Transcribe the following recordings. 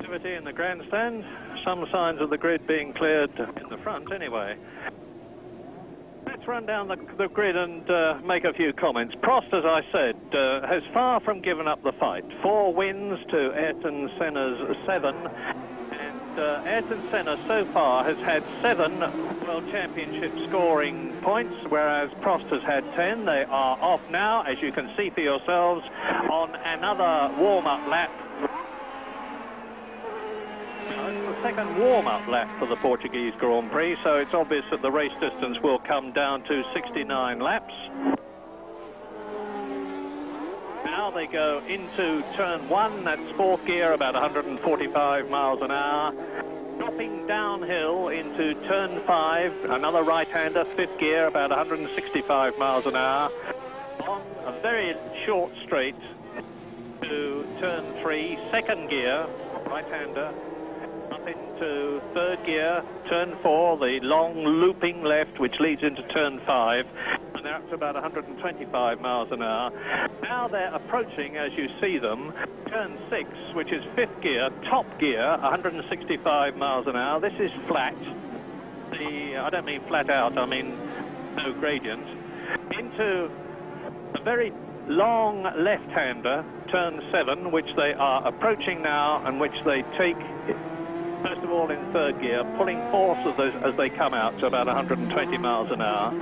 Activity in the grandstand. Some signs of the grid being cleared in the front anyway. Let's run down the grid and make a few comments. Prost, as I said, has far from given up the fight. 4 wins to Ayrton Senna's 7. And Ayrton Senna so far has had 7 World Championship scoring points, whereas Prost has had 10. They are off now, as you can see for yourselves, on another warm-up lap. It's the second warm-up lap for the Portuguese Grand Prix, so it's obvious that the race distance will come down to 69 laps. Now they go into turn 1, that's 4th gear, about 145 miles an hour. Dropping downhill into turn 5, another right-hander, 5th gear, about 165 miles an hour. On a very short straight to turn 3, 2nd gear, right-hander. Up into 3rd gear, turn 4, the long looping left which leads into turn 5, and they're up to about 125 miles an hour. Now they're approaching, as you see them, turn 6, which is 5th gear, top gear, 165 miles an hour. This is flat. I don't mean flat out, I mean no gradient. Into a very long left-hander, turn 7, which they are approaching now and which they take first of all in 3rd gear, pulling force of those as they come out to about 120 miles an hour.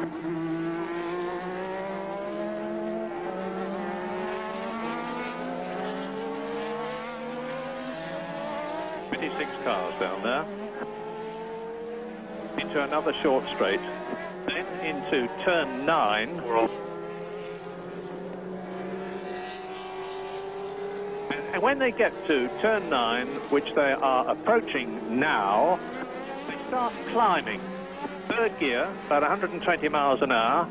Six cars down there. Into another short straight, then into turn 9. And when they get to turn 9, which they are approaching now, they start climbing. 3rd gear, about 120 miles an hour.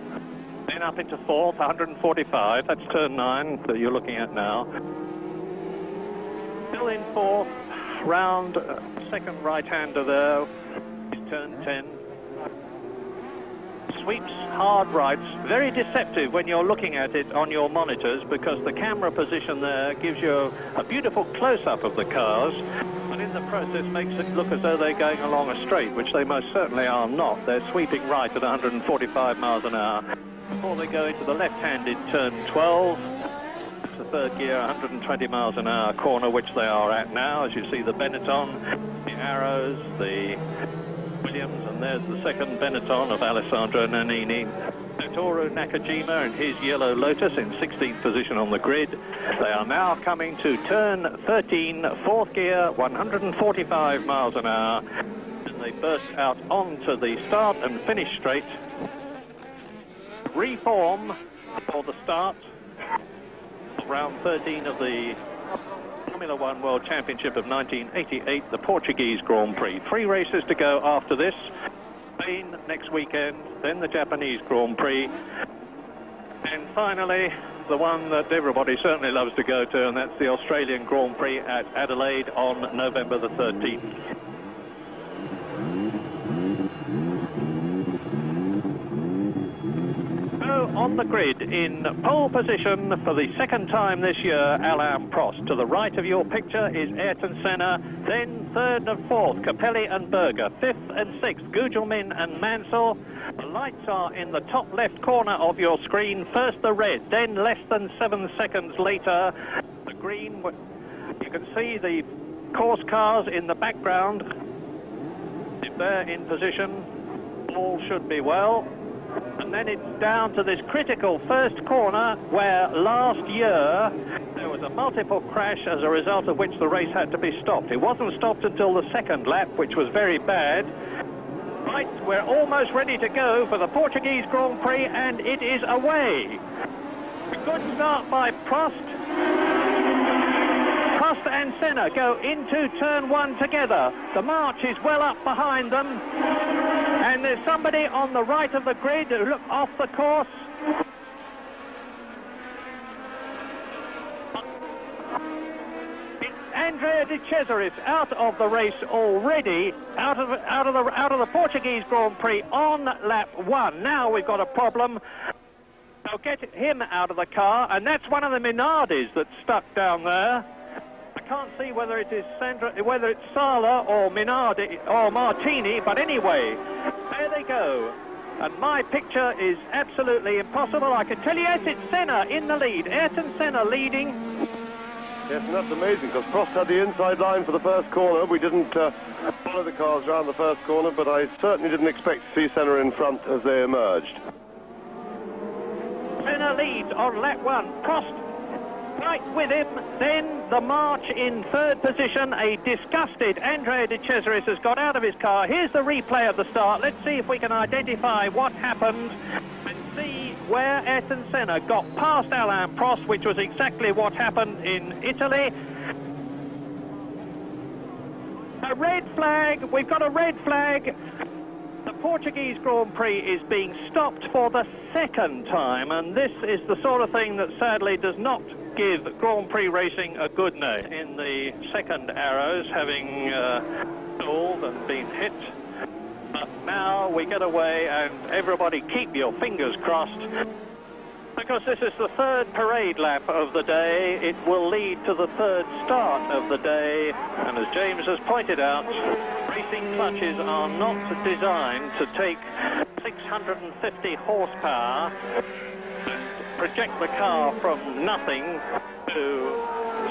Then up into 4th, 145. That's turn 9 that you're looking at now. Still in 4th, round 2nd right-hander there is turn 10. Sweeps hard rights, very deceptive when you're looking at it on your monitors, because the camera position there gives you a beautiful close-up of the cars, and in the process makes it look as though they're going along a straight, which they most certainly are not. They're sweeping right at 145 miles an hour before they go into the left-handed turn 12. It's the 3rd gear, 120 miles an hour corner, which they are at now. As you see, the Benetton, the Arrows, the Williams, and there's the 2nd Benetton of Alessandro Nannini. Toru Nakajima and his Yellow Lotus in 16th position on the grid. They are now coming to turn 13, 4th gear, 145 miles an hour. And they burst out onto the start and finish straight. Reform for the start of round 13 of the Formula One World Championship of 1988, the Portuguese Grand Prix. 3 races to go after this. Spain next weekend, then the Japanese Grand Prix, and finally the one that everybody certainly loves to go to, and that's the Australian Grand Prix at Adelaide on November the 13th. On the grid, in pole position for the 2nd time this year, Alain Prost. To the right of your picture is Ayrton Senna, then 3rd and 4th, Capelli and Berger, 5th and 6th, Gugelmin and Mansell. The lights are in the top left corner of your screen. First the red, then less than 7 seconds later, the green. You can see the course cars in the background. If they're in position, all should be well. And then it's down to this critical first corner where last year there was a multiple crash, as a result of which the race had to be stopped. It wasn't stopped until the 2nd lap, which was very bad. Right, we're almost ready to go for the Portuguese Grand Prix, and it is away. A good start by Prost. Prost and Senna go into turn 1 together. The march is well up behind them. And there's somebody on the right of the grid who look off the course. It's Andrea De Cesaris out of the race already, out of the Portuguese Grand Prix on lap 1. Now we've got a problem. They'll get him out of the car, and that's one of the Minardis that's stuck down there. can't see whether it is whether it's Sala or Minardi or Martini, but anyway, there they go. And my picture is absolutely impossible. I can tell you, yes, it's Senna in the lead. Ayrton Senna leading. Yes, and that's amazing, because Prost had the inside line for the first corner. We didn't follow the cars around the first corner, but I certainly didn't expect to see Senna in front as they emerged. Senna leads on lap 1. Prost right with him. Then the march in third position. A disgusted Andrea De Cesaris has got out of his car. Here's the replay of the start. Let's see if we can identify what happened and see where Ayrton Senna got past Alain Prost, which was exactly what happened in Italy. A red flag. We've got a red flag. The Portuguese Grand Prix is being stopped for the second time, and this is the sort of thing that sadly does not give Grand Prix racing a good name. In the second arrows, having stalled and been hit, but now we get away, and everybody keep your fingers crossed, because this is the third parade lap of the day. It will lead to the third start of the day, and as James has pointed out, racing clutches are not designed to take 650 horsepower and project the car from nothing to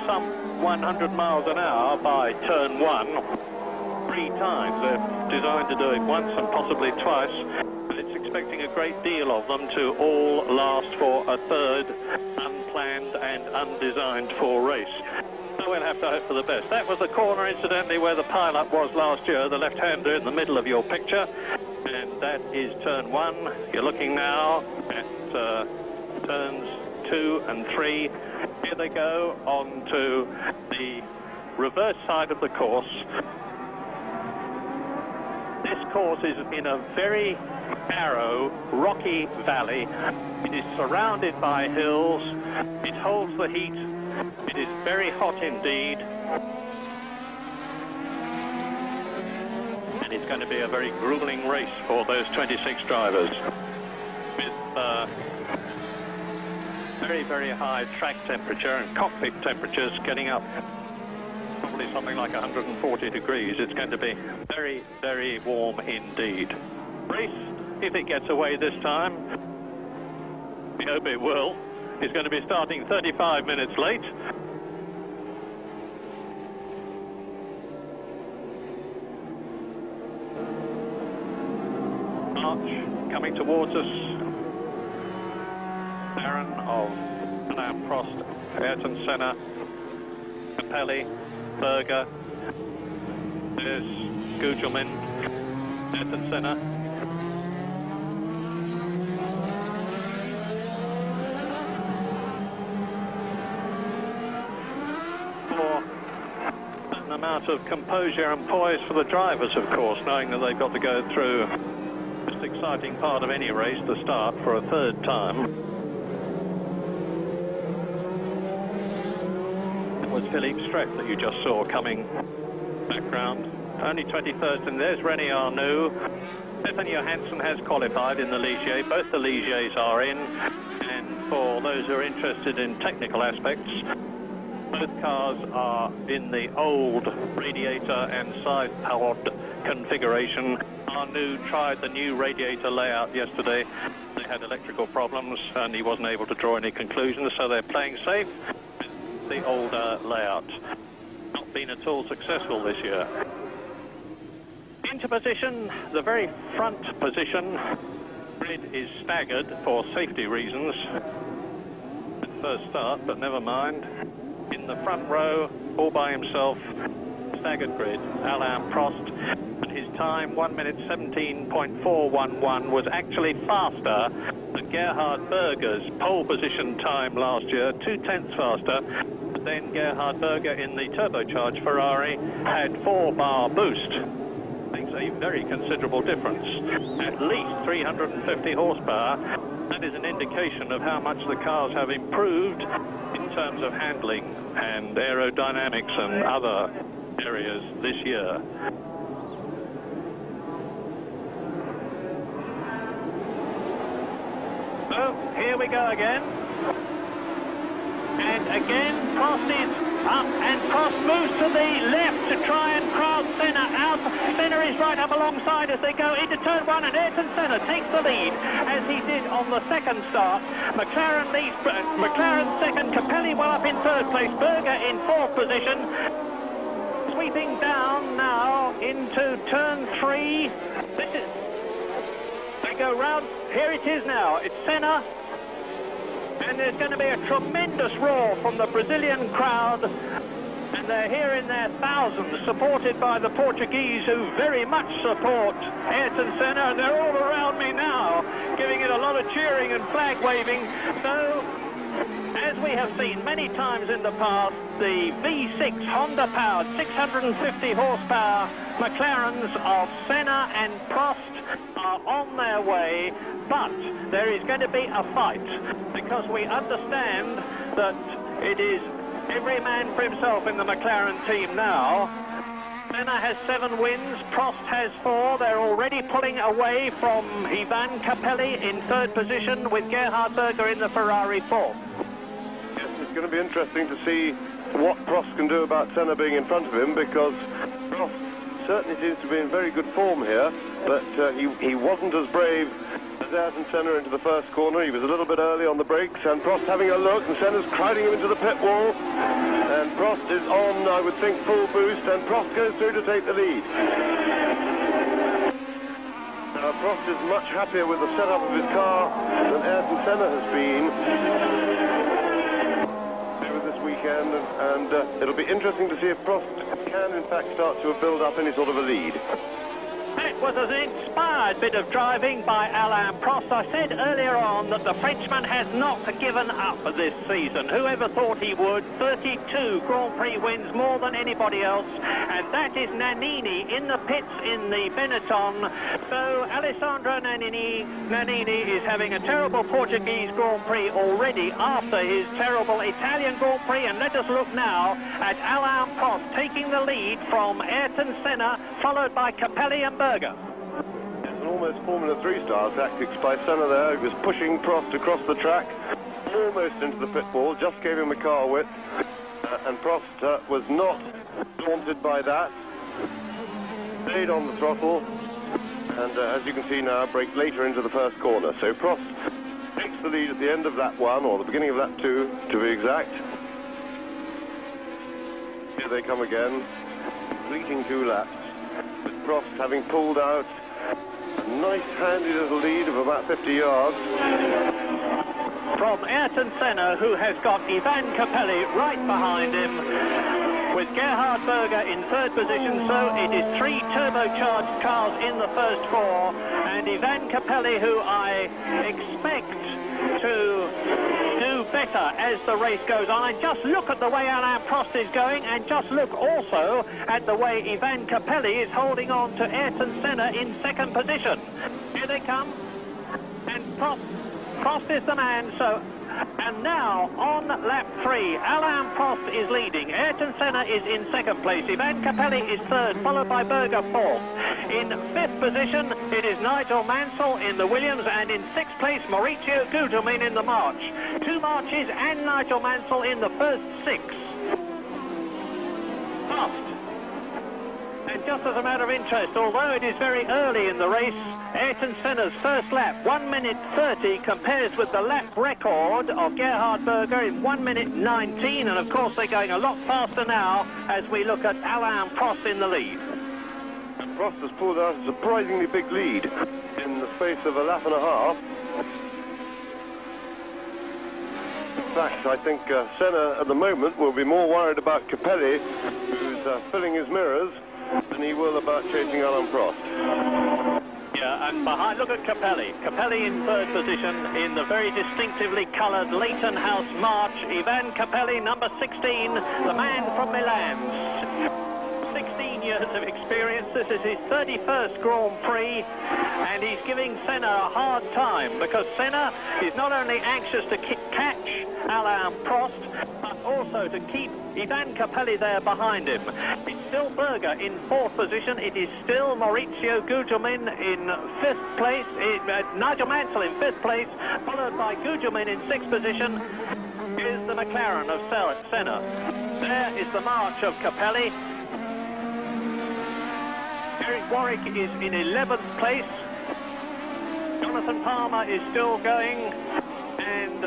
some 100 miles an hour by turn 1 3 times. They're designed to do it once and possibly twice, but it's expecting a great deal of them to all last for a third unplanned and undesigned for race. So we'll have to hope for the best. That was the corner, incidentally, where the pile-up was last year, the left-hander in the middle of your picture, and that is turn 1. You're looking now at turns 2 and 3. Here they go on to the reverse side of the course. This course is in a very narrow, rocky valley. It is surrounded by hills. It holds the heat. It is very hot indeed. And it's going to be a very grueling race for those 26 drivers, with very, very high track temperature and cockpit temperatures getting up probably something like 140 degrees. It's going to be very, very warm indeed. Race, if it gets away this time, we hope it will, is going to be starting 35 minutes late. March coming towards us. Baron of Alain Prost, Ayrton Senna, Capelli, Berger, there's Gugelmin, Ayrton Senna. For an amount of composure and poise for the drivers, of course, knowing that they've got to go through the most exciting part of any race, the start, for a third time. Was Philippe Stret that you just saw coming background. Only 21st, and there's René Arnoux. Stefan Johansson has qualified in the Ligier. Both the Ligiers are in, and for those who are interested in technical aspects, both cars are in the old radiator and side powered configuration. Arnoux tried the new radiator layout yesterday. They had electrical problems and he wasn't able to draw any conclusions, so they're playing safe. The older layout. Not been at all successful this year. Into position, the very front position. Grid is staggered for safety reasons at first start, but never mind. In the front row, all by himself, staggered grid, Alain Prost, and his time, 1 minute 17.411, was actually faster than Gerhard Berger's pole position time last year, 2/10 faster. But then Gerhard Berger in the turbocharged Ferrari had 4-bar boost. Makes a very considerable difference. At least 350 horsepower. That is an indication of how much the cars have improved in terms of handling and aerodynamics and other areas this year. So, here we go again. And again, Prost is Up, and Prost moves to the left to try and crowd Senna out. Senna is right up alongside as they go into turn 1, and Ayrton Senna takes the lead, as he did on the second start. McLaren leads, McLaren second, Capelli well up in third place, Berger in fourth position. Sweeping down now into turn 3. They go round, here it is now, it's Senna. And there's going to be a tremendous roar from the Brazilian crowd. And they're here in their thousands, supported by the Portuguese, who very much support Ayrton Senna. And they're all around me now, giving it a lot of cheering and flag waving. So, as we have seen many times in the past, the V6 Honda-powered 650 horsepower McLarens of Senna and Prost are on their way, but there is going to be a fight, because we understand that it is every man for himself in the McLaren team now. Senna has 7 wins, Prost has 4. They're already pulling away from Ivan Capelli in third position, with Gerhard Berger in the Ferrari 4th. Yes, it's going to be interesting to see what Prost can do about Senna being in front of him, because Prost certainly seems to be in very good form here, but he wasn't as brave as Ayrton Senna into the first corner. He was a little bit early on the brakes, and Prost having a look, and Senna's crowding him into the pit wall, and Prost is on, I would think, full boost, and Prost goes through to take the lead. Now, Prost is much happier with the setup of his car than Ayrton Senna has been weekend, and it'll be interesting to see if Prost can in fact start to build up any sort of a lead. That was an inspired bit of driving by Alain Prost. I said earlier on that the Frenchman has not given up this season. Whoever thought he would? 32 Grand Prix wins, more than anybody else, and that is Nannini in the pits in the Benetton. So Alessandro Nannini is having a terrible Portuguese Grand Prix already after his terrible Italian Grand Prix, and let us look now at Alain Prost taking the lead from Ayrton Senna, followed by Capelli and Berger. It's an almost Formula 3 style tactics by Senna there. He was pushing Prost across the track, almost into the pit wall, just gave him a car width, and Prost was not daunted by that. Stayed on the throttle, and as you can see now, braked later into the first corner. So Prost takes the lead at the end of that one, or the beginning of that 2, to be exact. Here they come again, completing 2 laps. With Prost having pulled out a nice handy little lead of about 50 yards. From Ayrton Senna, who has got Ivan Capelli right behind him, with Gerhard Berger in third position. So it is 3 turbocharged cars in the first 4, and Ivan Capelli, who I expect to do better as the race goes on. And just look at the way Alain Prost is going, and just look also at the way Ivan Capelli is holding on to Ayrton Senna in second position. Here they come, and Prost is the man. So, and now on lap 3, Alain Prost is leading. Ayrton Senna is in second place. Ivan Capelli is third, followed by Berger 4th. In 5th position, it is Nigel Mansell in the Williams, and in 6th place, Maurizio Gugelmin in the March. 2 Marches and Nigel Mansell in the first 6. Prost. And just as a matter of interest, although it is very early in the race, Ayrton Senna's first lap, 1 minute 30, compares with the lap record of Gerhard Berger in 1 minute 19, and of course they're going a lot faster now as we look at Alain Prost in the lead. Prost has pulled out a surprisingly big lead in the space of a lap and a half. In fact, I think Senna at the moment will be more worried about Capelli, who's filling his mirrors, than he will about chasing Alain Prost. Yeah, and behind, look at Capelli. Capelli in third position in the very distinctively coloured Leighton House March. Ivan Capelli, number 16, the man from Milan. 16 years of experience. This is his 31st Grand Prix, and he's giving Senna a hard time, because Senna is not only anxious to catch Alain Prost, but also to keep Ivan Capelli there behind him. It's still Berger in 4th position. It is still Maurizio Gugelmin in 5th place. Nigel Mansell in 5th place, followed by Gugelmin in 6th position. Is the McLaren of Senna. There is the march of Capelli. Derek Warwick is in 11th place. Jonathan Palmer is still going, and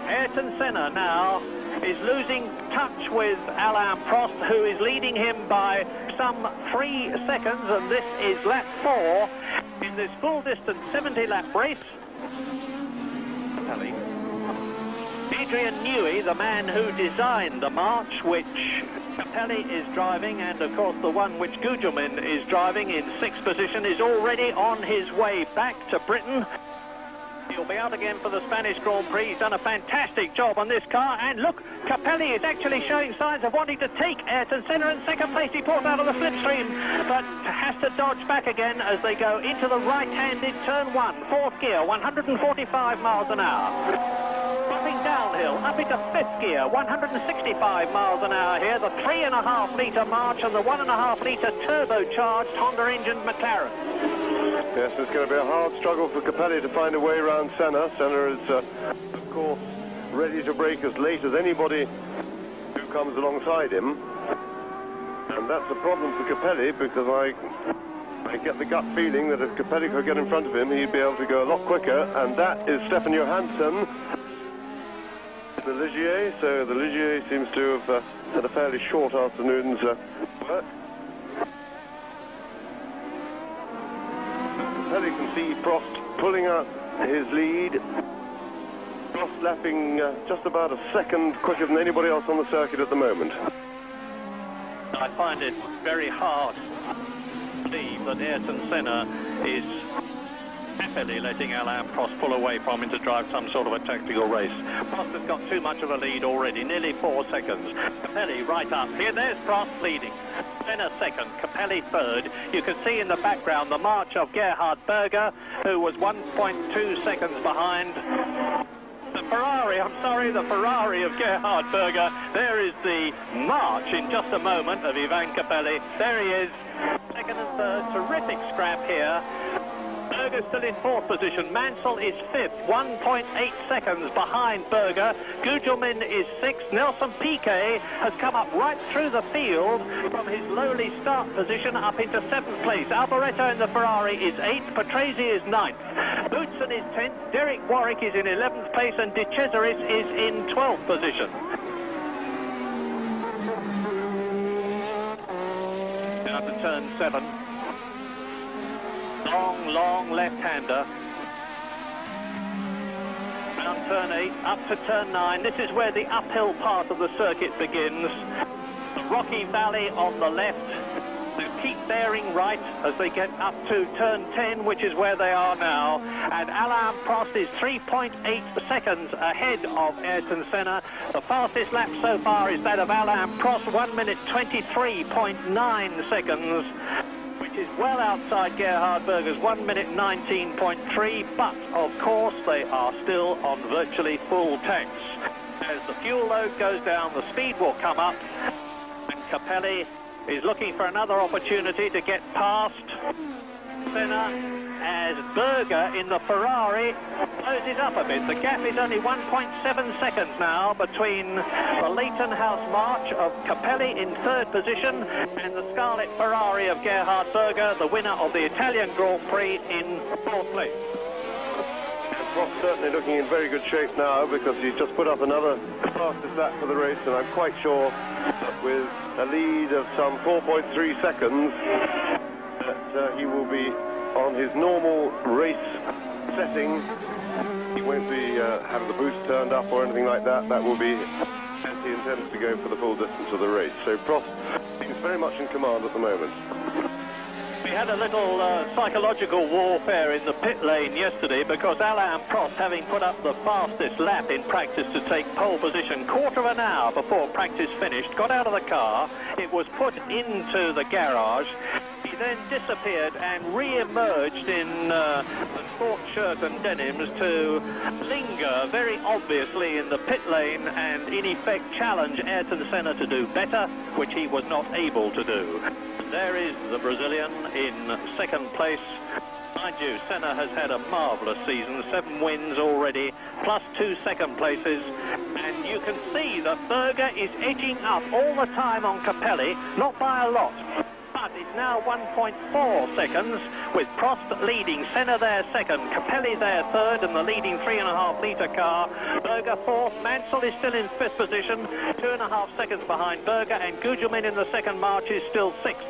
Ayrton Senna now is losing touch with Alain Prost, who is leading him by some 3 seconds, and this is lap 4 in this full distance 70-lap race. Adrian Newey, the man who designed the march which Capelli is driving, and of course the one which Gugelmin is driving in 6th position, is already on his way back to Britain. He'll be out again for the Spanish Grand Prix. He's done a fantastic job on this car, and look, Capelli is actually showing signs of wanting to take Ayrton Senna in 2nd place. He pulls out of the slipstream, but has to dodge back again as they go into the right-handed turn 1, 4th gear, 145 miles an hour. Dropping downhill, up into 5th gear, 165 miles an hour here. The 3.5-litre march and the 1.5-litre turbocharged Honda-engined McLaren. Yes, it's going to be a hard struggle for Capelli to find a way around Senna. Senna is, of course, ready to brake as late as anybody who comes alongside him. And that's a problem for Capelli, because I get the gut feeling that if Capelli could get in front of him, he'd be able to go a lot quicker. And that is Stefan Johansson, the Ligier. So the Ligier seems to have had a fairly short afternoon's work. Capelli can see Prost pulling out his lead. Prost lapping just about a second quicker than anybody else on the circuit at the moment. I find it very hard to believe that Ayrton Senna is happily letting Alain Prost pull away from him to drive some sort of a tactical race. Prost has got too much of a lead already, nearly 4 seconds. Capelli right up here. There's Prost leading. Senna 2nd, Capelli 3rd. You can see in the background the march of Gerhard Berger, who was 1.2 seconds behind. The Ferrari of Gerhard Berger. There is the march in just a moment of Ivan Capelli. There he is, 2nd and 3rd. Terrific scrap here. Berger's still in 4th position. Mansell is 5th, 1.8 seconds behind Berger. Gugelmin is 6th. Nelson Piquet has come up right through the field from his lowly start position up into 7th place. Alboreto in the Ferrari is 8th. Patrese is 9th. Boutsen is 10th. Derek Warwick is in 11th place, and De Cesaris is in 12th position. Now to turn 7. Long left-hander. Round turn 8, up to turn 9. This is where the uphill part of the circuit begins. The rocky valley on the left. They keep bearing right as they get up to turn 10, which is where they are now. And Alain Prost is 3.8 seconds ahead of Ayrton Senna. The fastest lap so far is that of Alain Prost, 1 minute 23.9 seconds. Is well outside Gerhard Berger's 1 minute 19.3, but of course they are still on virtually full tanks. As the fuel load goes down, the speed will come up, and Capelli is looking for another opportunity to get past Senna as Berger in the Ferrari closes up a bit. The gap is only 1.7 seconds now between the Leighton House march of Capelli in 3rd position and the Scarlet Ferrari of Gerhard Berger, the winner of the Italian Grand Prix, in 4th place. Prost certainly looking in very good shape now, because he's just put up another fastest lap for the race, and I'm quite sure that with a lead of some 4.3 seconds that he will be on his normal race setting. He won't be having the boost turned up or anything like that. That will be as he intends to go for the full distance of the race. So Prost seems very much in command at the moment. We had a little psychological warfare in the pit lane yesterday, because Alain Prost, having put up the fastest lap in practice to take pole position, quarter of an hour before practice finished, got out of the car. It was put into the garage. He then disappeared and re-emerged in a sport shirt and denims to linger very obviously in the pit lane and in effect challenge Ayrton Senna to do better, which he was not able to do. There is the Brazilian in 2nd place. Mind you, Senna has had a marvellous season, 7 wins already, plus 2 second places. And you can see that Berger is edging up all the time on Capelli, not by a lot. But it's now 1.4 seconds, with Prost leading, Senna there second, Capelli there third, and the leading 3.5 litre car. Berger fourth, Mansell is still in fifth position, 2.5 seconds behind Berger, and Gugelmin in the second march is still sixth.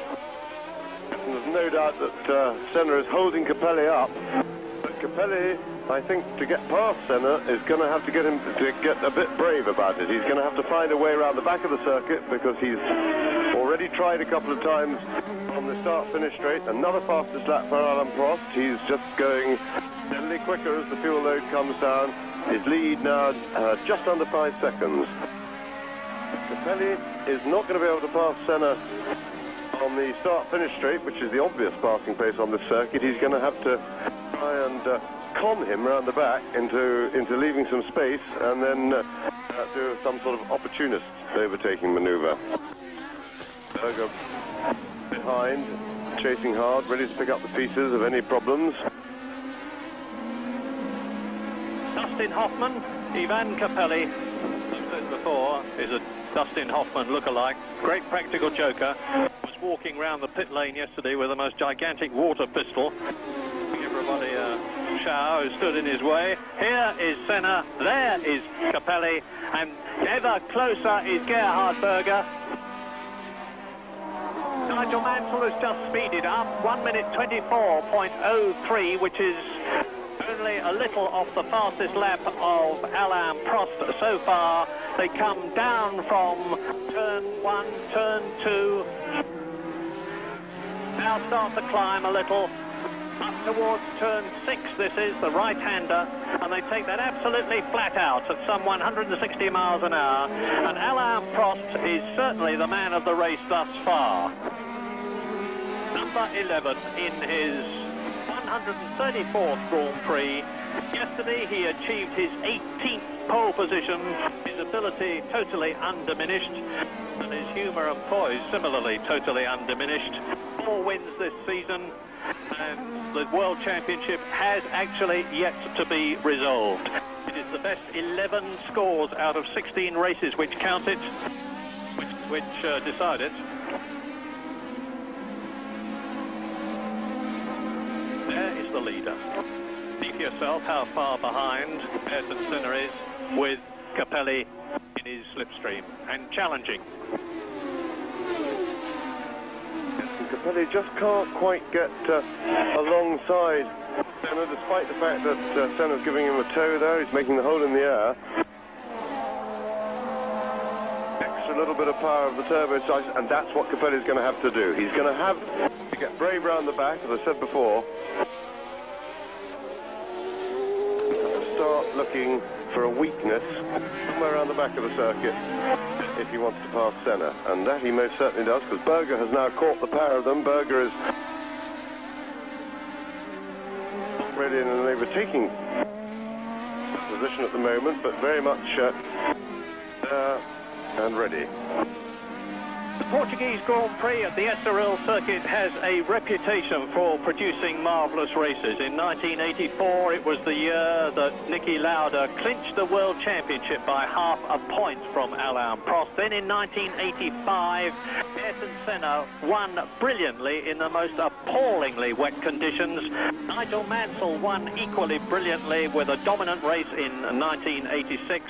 There's no doubt that Senna is holding Capelli up, but Capelli, I think, to get past Senna is going to have to get him to get a bit brave about it. He's going to have to find a way around the back of the circuit, because he's already tried a couple of times on the start-finish straight. Another fastest lap for Alain Prost. He's just going steadily quicker as the fuel load comes down. His lead now just under 5 seconds. Capelli is not going to be able to pass Senna on the start-finish straight, which is the obvious passing place on this circuit. He's going to have to try and con him around the back into leaving some space, and then do some sort of opportunist overtaking manoeuvre. Berger behind, chasing hard, ready to pick up the pieces of any problems. Dustin Hoffman, Ivan Capelli, as said before, is a Dustin Hoffman lookalike. Great practical joker. Was walking around the pit lane yesterday with the most gigantic water pistol. Giving everybody a shower who stood in his way. Here is Senna, there is Capelli, and ever closer is Gerhard Berger. Nigel Mansell has just speeded up, 1 minute 24.03, which is only a little off the fastest lap of Alain Prost so far. They come down from turn 1, turn 2. Now start to climb a little. Up towards turn 6, this is the right-hander, and they take that absolutely flat out at some 160 miles an hour. And Alain Prost is certainly the man of the race thus far. Number 11 in his 134th Grand Prix. Yesterday he achieved his 18th pole position, his ability totally undiminished, and his humour and poise similarly totally undiminished. 4 wins this season, and the World Championship has actually yet to be resolved. It is the best 11 scores out of 16 races which count it, which decide it. There is the leader. See for yourself how far behind Ayrton Senna is, with Capelli in his slipstream and challenging. Capelli just can't quite get alongside Senna, despite the fact that Senna's giving him a tow there. He's making the hole in the air. Extra little bit of power of the turbochargers, and that's what Capelli's going to have to do. He's going to have to get brave round the back, as I said before. Start looking for a weakness somewhere around the back of the circuit if he wants to pass Senna, and that he most certainly does, because Berger has now caught the pair of them. Berger is not really in an overtaking position at the moment, but very much there and ready. The Portuguese Grand Prix at the Eştoril circuit has a reputation for producing marvellous races. In 1984, it was the year that Niki Lauda clinched the World Championship by half a point from Alain Prost. Then in 1985, Ayrton Senna won brilliantly in the most appallingly wet conditions. Nigel Mansell won equally brilliantly with a dominant race in 1986.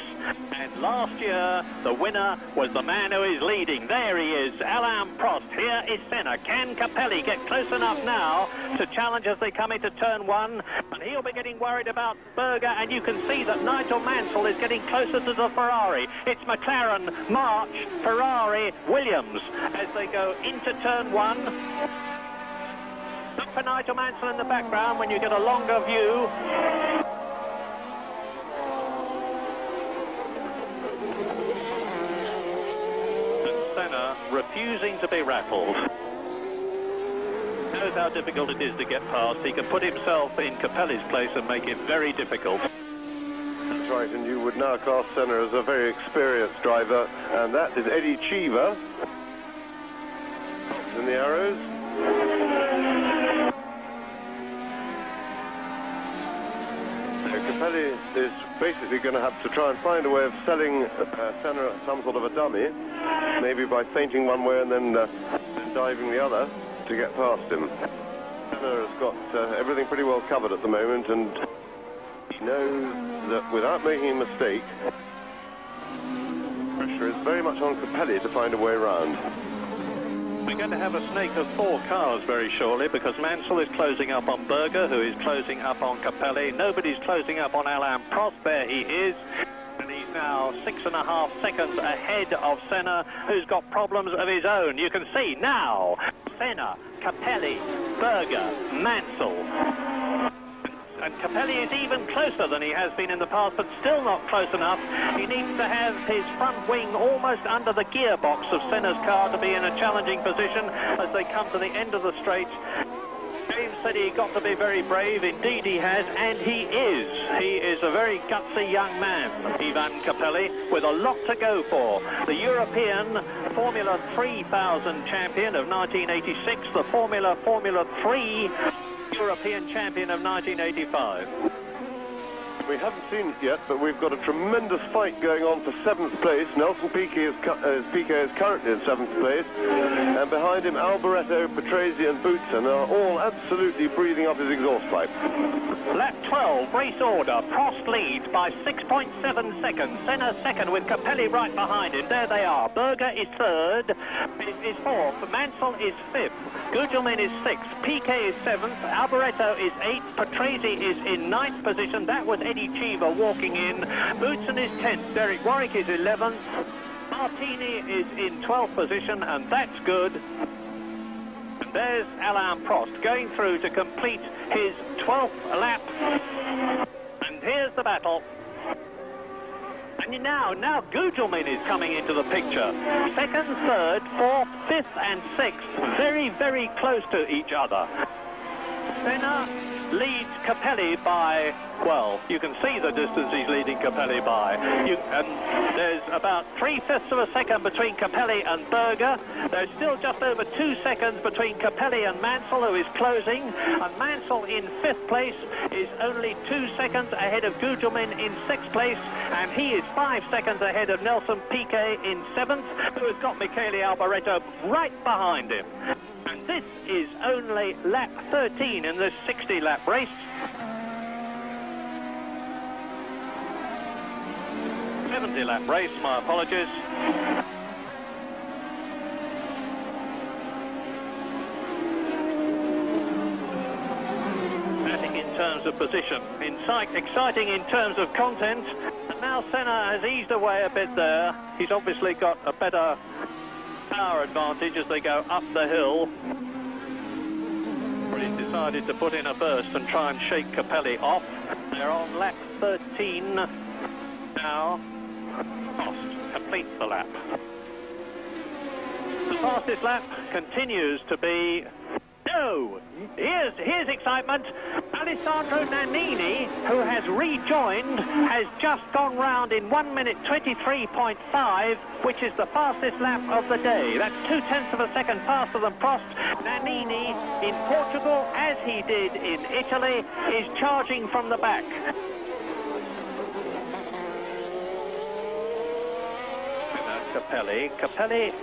And last year, the winner was the man who is leading. There he is, Alain Prost. Here is Senna. Can Capelli get close enough now to challenge as they come into turn 1? And he'll be getting worried about Berger, and you can see that Nigel Mansell is getting closer to the Ferrari. It's McLaren, March, Ferrari, Williams as they go into turn 1. Look for Nigel Mansell in the background when you get a longer view. Senna refusing to be rattled. Knows how difficult it is to get past. He can put himself in Capelli's place and make it very difficult. That's right, and you would now class Senna as a very experienced driver, and that is Eddie Cheever in the arrows. Capelli is basically going to have to try and find a way of selling Senna some sort of a dummy, maybe by feinting one way and then diving the other to get past him. Senna has got everything pretty well covered at the moment, and he knows that without making a mistake, pressure is very much on Capelli to find a way around. We're going to have a snake of 4 cars very shortly, because Mansell is closing up on Berger, who is closing up on Capelli. Nobody's closing up on Alain Prost. There he is. And he's now 6.5 seconds ahead of Senna, who's got problems of his own. You can see now, Senna, Capelli, Berger, Mansell. And Capelli is even closer than he has been in the past, but still not close enough. He needs to have his front wing almost under the gearbox of Senna's car to be in a challenging position as they come to the end of the straight. James said he got to be very brave. Indeed he has, and he is. He is a very gutsy young man, Ivan Capelli, with a lot to go for. The European Formula 3000 champion of 1986, the Formula 3 European champion of 1985. We haven't seen it yet, but we've got a tremendous fight going on for 7th place. Nelson Piquet is currently in 7th place, and behind him Alboreto, Patrese and Boutsen are all absolutely breathing up his exhaust pipe. Lap 12, race order. Prost leads by 6.7 seconds. Senna second with Capelli right behind him. There they are. Berger is third, is fourth. Mansell is fifth. Gugelmin is sixth. Piquet is seventh. Alboreto is eighth. Patrese is in ninth position. That was Eddie Cheever walking in. Boutsen is 10th. Derek Warwick is 11th. Martini is in 12th position, and that's good. And there's Alain Prost going through to complete his 12th lap. And here's the battle. And now Gugelmin is coming into the picture. Second, third, fourth, fifth and sixth. Very, very close to each other. Senna leads Capelli by, well, you can see the distance he's leading Capelli by. And there's about 3/5 of a second between Capelli and Berger. There's still just over 2 seconds between Capelli and Mansell, who is closing. And Mansell in 5th place is only 2 seconds ahead of Gugelmin in 6th place. And he is 5 seconds ahead of Nelson Piquet in 7th, who has got Michele Alboreto right behind him. And this is only lap 13 in this 60-lap race. 70-lap race, my apologies. Exciting in terms of position, exciting in terms of content. And now Senna has eased away a bit there. He's obviously got a better power advantage as they go up the hill. He's decided to put in a burst and try and shake Capelli off. They're on lap 13 now. Prost completes the lap. The fastest lap continues to be... No! Here's excitement. Alessandro Nannini, who has rejoined, has just gone round in 1 minute 23.5, which is the fastest lap of the day. That's 0.2 of a second faster than Prost. Nannini in Portugal, as he did in Italy, is charging from the back. Capelli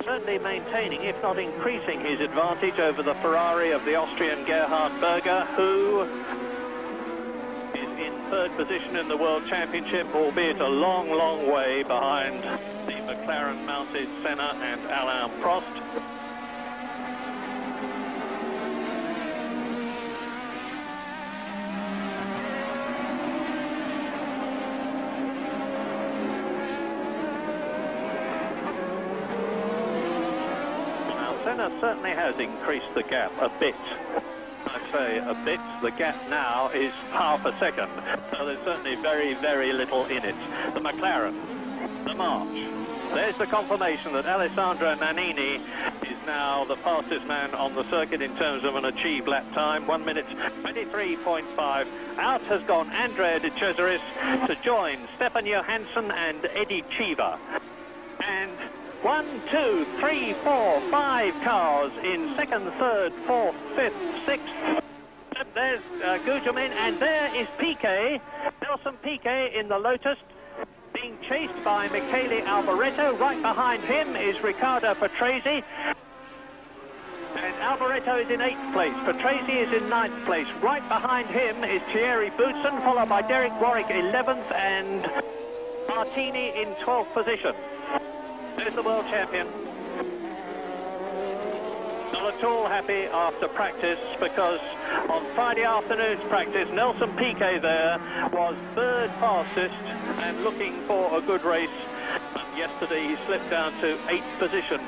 certainly maintaining, if not increasing, his advantage over the Ferrari of the Austrian Gerhard Berger, who is in 3rd position in the World Championship, albeit a long, long way behind the McLaren-mounted Senna and Alain Prost. Senna certainly has increased the gap a bit. I say a bit. The gap now is half a second. So there's certainly very, very little in it. The McLaren, the March. There's the confirmation that Alessandro Nannini is now the fastest man on the circuit in terms of an achieved lap time. 1 minute 23.5. Out has gone Andrea De Cesaris to join Stefan Johansson and Eddie Cheever. And 1, 2, 3, 4, 5 cars in 2nd, 3rd, 4th, 5th, 6th, 7th, there's Gugelmin, and there is Piquet, Nelson Piquet in the Lotus, being chased by Michele Alboreto. Right behind him is Riccardo Patrese. And Alboreto is in 8th place. Patrese is in 9th place. Right behind him is Thierry Boutsen, followed by Derek Warwick 11th and Martini in 12th position. There's the world champion. Not at all happy after practice, because on Friday afternoon's practice, Nelson Piquet there was 3rd fastest and looking for a good race. But yesterday he slipped down to 8th position,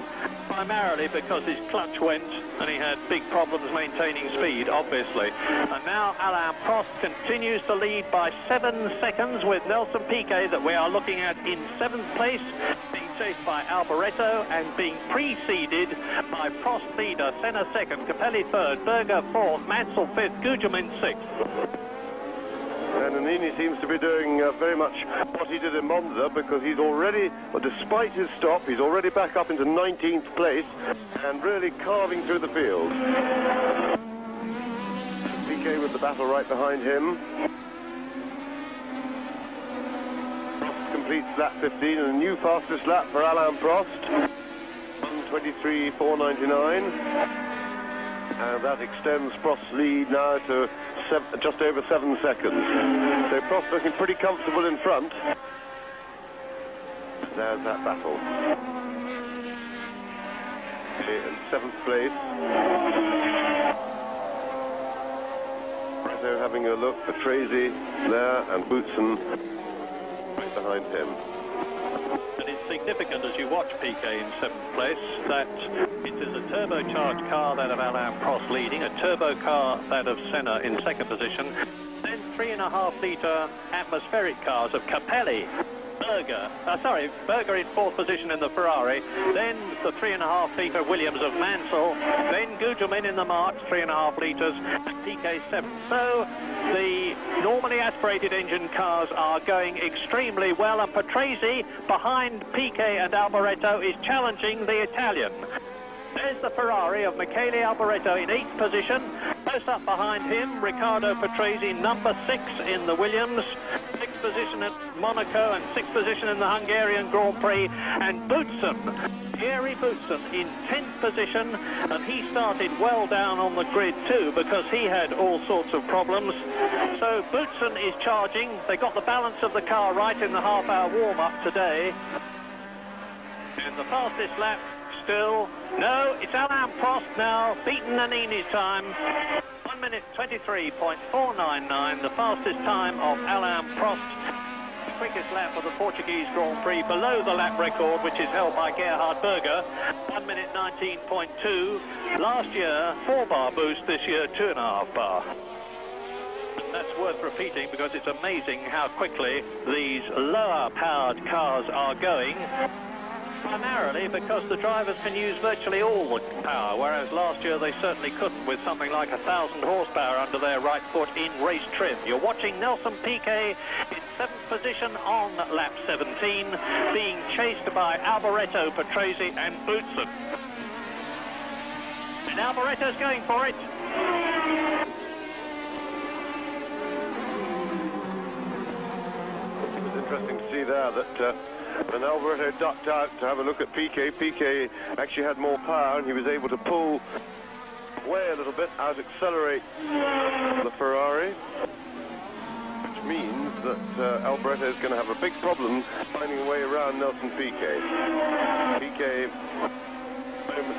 primarily because his clutch went and he had big problems maintaining speed, obviously. And now Alain Prost continues to lead by 7 seconds, with Nelson Piquet that we are looking at in 7th place, being chased by Alboreto and being preceded by Prost leader, Senna 2nd, Capelli 3rd, Berger 4th, Mansell 5th, Gugelmin 6th. And Nannini seems to be doing very much what he did in Monza, because he's already, well, despite his stop, he's already back up into 19th place and really carving through the field. Piquet with the battle right behind him. Prost completes lap 15 and a new fastest lap for Alain Prost. 1:23.499. And that extends Prost's lead now to just over 7 seconds. So Prost looking pretty comfortable in front. There's that battle. In 7th place. Reto having a look, Patrese there, and Boutsen right behind him. And it's significant as you watch Piquet in 7th place that it is a turbocharged car, that of Alain Prost leading, a turbo car, that of Senna in 2nd position, then 3.5-litre atmospheric cars of Capelli, Berger in 4th position in the Ferrari, then the 3.5-litre Williams of Mansell, then Gugelmin in the March, 3.5 litres, and Piquet 7th. So the normally aspirated engine cars are going extremely well, and Patrese behind Piquet and Alboreto is challenging the Italian. There's the Ferrari of Michele Alboreto in 8th position. Close up behind him, Riccardo Patrese, number 6 in the Williams. 6th position at Monaco and 6th position in the Hungarian Grand Prix. And Boutsen, Thierry Boutsen in 10th position. And he started well down on the grid too, because he had all sorts of problems. So Boutsen is charging. They got the balance of the car right in the half-hour warm-up today. And the fastest lap still, no, it's Alain Prost now, beaten Nannini's time. 1:23.499, the fastest time of Alain Prost. The quickest lap of the Portuguese Grand Prix, below the lap record, which is held by Gerhard Berger. 1:19.2. Last year, 4-bar boost, this year 2.5 bar. And that's worth repeating, because it's amazing how quickly these lower-powered cars are going. Primarily because the drivers can use virtually all the power, whereas last year they certainly couldn't, with something like 1,000 horsepower under their right foot in race trim. You're watching Nelson Piquet in 7th position on lap 17, being chased by Alboreto, Patrese and Boutsen. And Alboreto's going for it. It was interesting to see there that when Alboreto ducked out to have a look at Piquet, Piquet actually had more power and he was able to pull away a little bit, out-accelerate the Ferrari, which means that Alboreto is going to have a big problem finding a way around Nelson Piquet. Piquet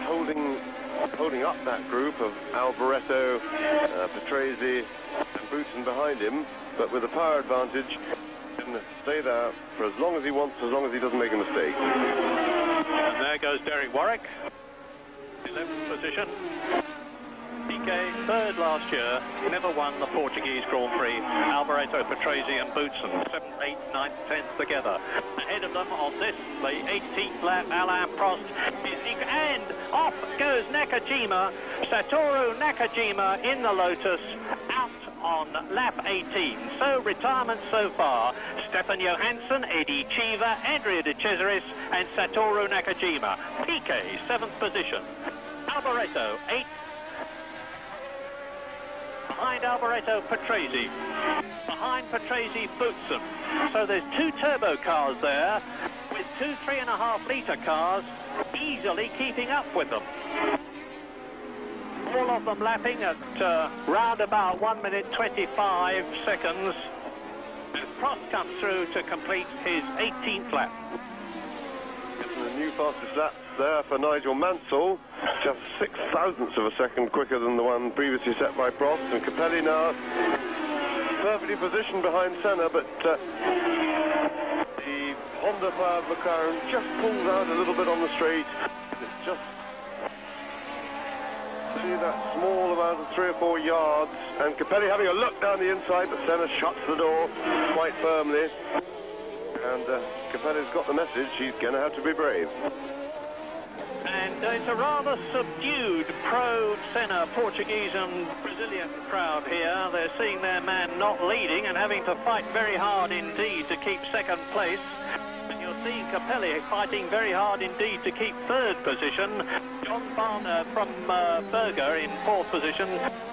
holding up that group of Alboreto, Patrese and Boutsen behind him, but with a power advantage, can stay there for as long as he wants, as long as he doesn't make a mistake. And there goes Derek Warwick, 11th position. Piquet, 3rd last year, never won the Portuguese Grand Prix. Alboreto, Patrese and Boutsen, 7th, 8th, 9th, 10th together. Ahead of them on this, the 18th lap, Alain Prost is and off goes Nakajima, Satoru Nakajima in the Lotus, out on lap 18. So retirement so far, Stefan Johansson, Eddie Cheever, Andrea De Cesaris and Satoru Nakajima. Piquet, 7th position. Alboreto, 8th. behind Alboreto Patrese. Behind Patrese, Boutsen. So there's two turbo cars there, with two 3.5 litre cars easily keeping up with them. All of them lapping at round about 1 minute 25 seconds. As Prost comes through to complete his 18th lap. The new fastest lap there for Nigel Mansell, just 6 thousandths of a second quicker than the one previously set by Prost, and Capelli now perfectly positioned behind Senna, but the Honda-powered McLaren just pulls out a little bit on the straight. It's just see that small amount of 3 or 4 yards, and Capelli having a look down the inside, but Senna shuts the door quite firmly. And Capelli's got the message, he's going to have to be brave. And it's a rather subdued pro-Senna Portuguese and Brazilian crowd here. They're seeing their man not leading and having to fight very hard indeed to keep second place. And you're seeing Capelli fighting very hard indeed to keep third position. John Barnard from Berger in fourth position.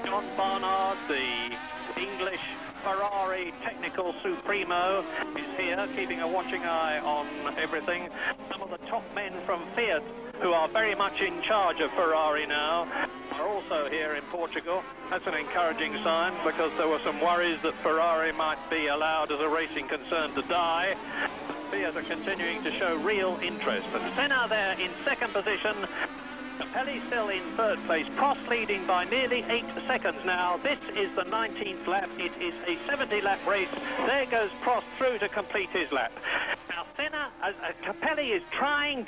John Barnard, the English Ferrari technical supremo, is here, keeping a watching eye on everything. Some of the top men from Fiat, who are very much in charge of Ferrari now, are also here in Portugal. That's an encouraging sign, because there were some worries that Ferrari might be allowed as a racing concern to die. Fiat are continuing to show real interest. And Senna there in second position. Capelli still in third place. Prost leading by nearly 8 seconds now. This is the 19th lap. It is a 70-lap race. There goes Prost through to complete his lap. Now Senna, Capelli is trying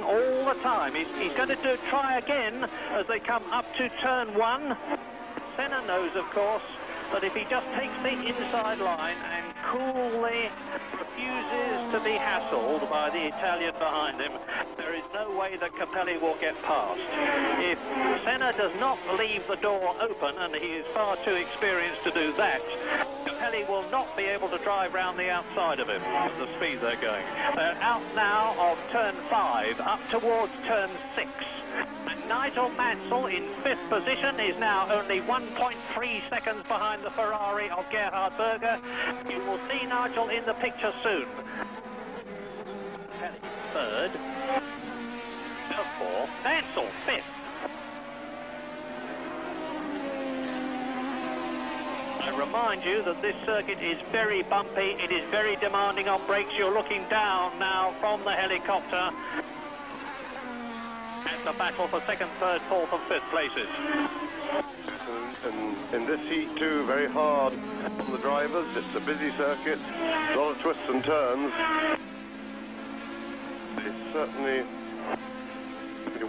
all the time. He's going to try again as they come up to turn 1. Senna knows, of course, that if he just takes the inside line and coolly refuses to be hassled by the Italian behind him, there is no way that Capelli will get past. If Senna does not leave the door open, and he is far too experienced to do that, Capelli will not be able to drive round the outside of him at the speed they're going. They're out now of turn 5, up towards turn 6. And Nigel Mansell in 5th position is now only 1.3 seconds behind the Ferrari of Gerhard Berger. You will see Nigel in the picture soon. Capelli 3rd. 4th. Mansell 5th. I remind you that this circuit is very bumpy. It is very demanding on brakes. You're looking down now from the helicopter at the battle for 2nd, 3rd, 4th and 5th places. And in this heat too, very hard on the drivers. It's a busy circuit, a lot of twists and turns. They certainly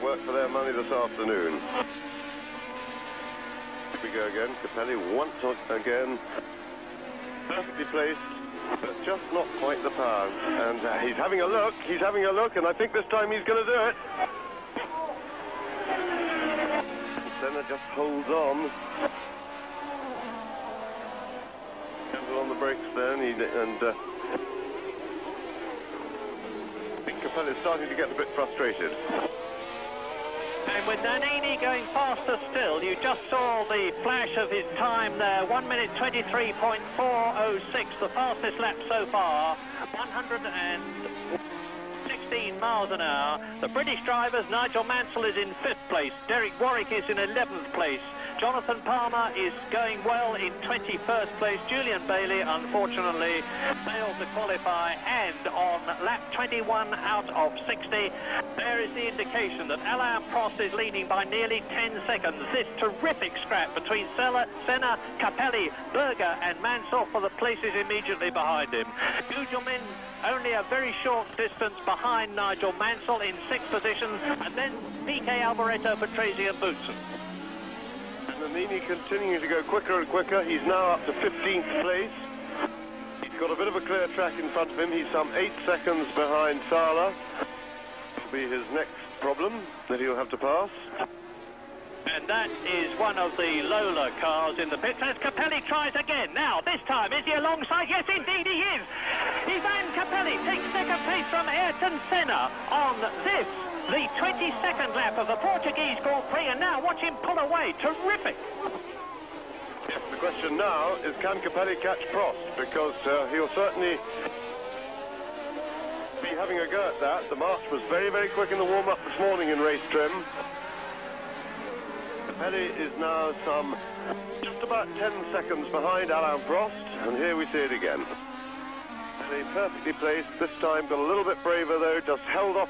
work for their money this afternoon. Here we go again. Capelli once again perfectly placed, but just not quite the power. And he's having a look, and I think this time he's going to do it. Senna just holds on. Handle on the brakes then, and I think Capelli's starting to get a bit frustrated. And with Nannini going faster still, you just saw the flash of his time there, 1 minute 23.406, the fastest lap so far, 116 miles an hour. The British drivers, Nigel Mansell is in 5th place, Derek Warwick is in 11th place, Jonathan Palmer is going well in 21st place. Julian Bailey, unfortunately, failed to qualify. And on lap 21 out of 60, there is the indication that Alain Prost is leading by nearly 10 seconds. This terrific scrap between Senna, Capelli, Berger and Mansell for the places immediately behind him. Gugelmin only a very short distance behind Nigel Mansell in 6th position, and then Piquet, Alboreto, Patrese and Boutsen. Nannini continuing to go quicker and quicker. He's now up to 15th place. He's got a bit of a clear track in front of him. He's some 8 seconds behind Sala. Will be his next problem that he'll have to pass. And that is one of the Lola cars in the pits as Capelli tries again. Now, this time, is he alongside? Yes, indeed he is. Ivan Capelli takes second place from Ayrton Senna on this, the 22nd lap of the Portuguese Grand Prix, and now watch him pull away. Terrific. The question now is, can Capelli catch Prost? Because he'll certainly be having a go at that. The march was very, very quick in the warm-up this morning in race trim. Capelli is now just about 10 seconds behind Alain Prost, and here we see it again. Capelli perfectly placed, this time got a little bit braver though, just held off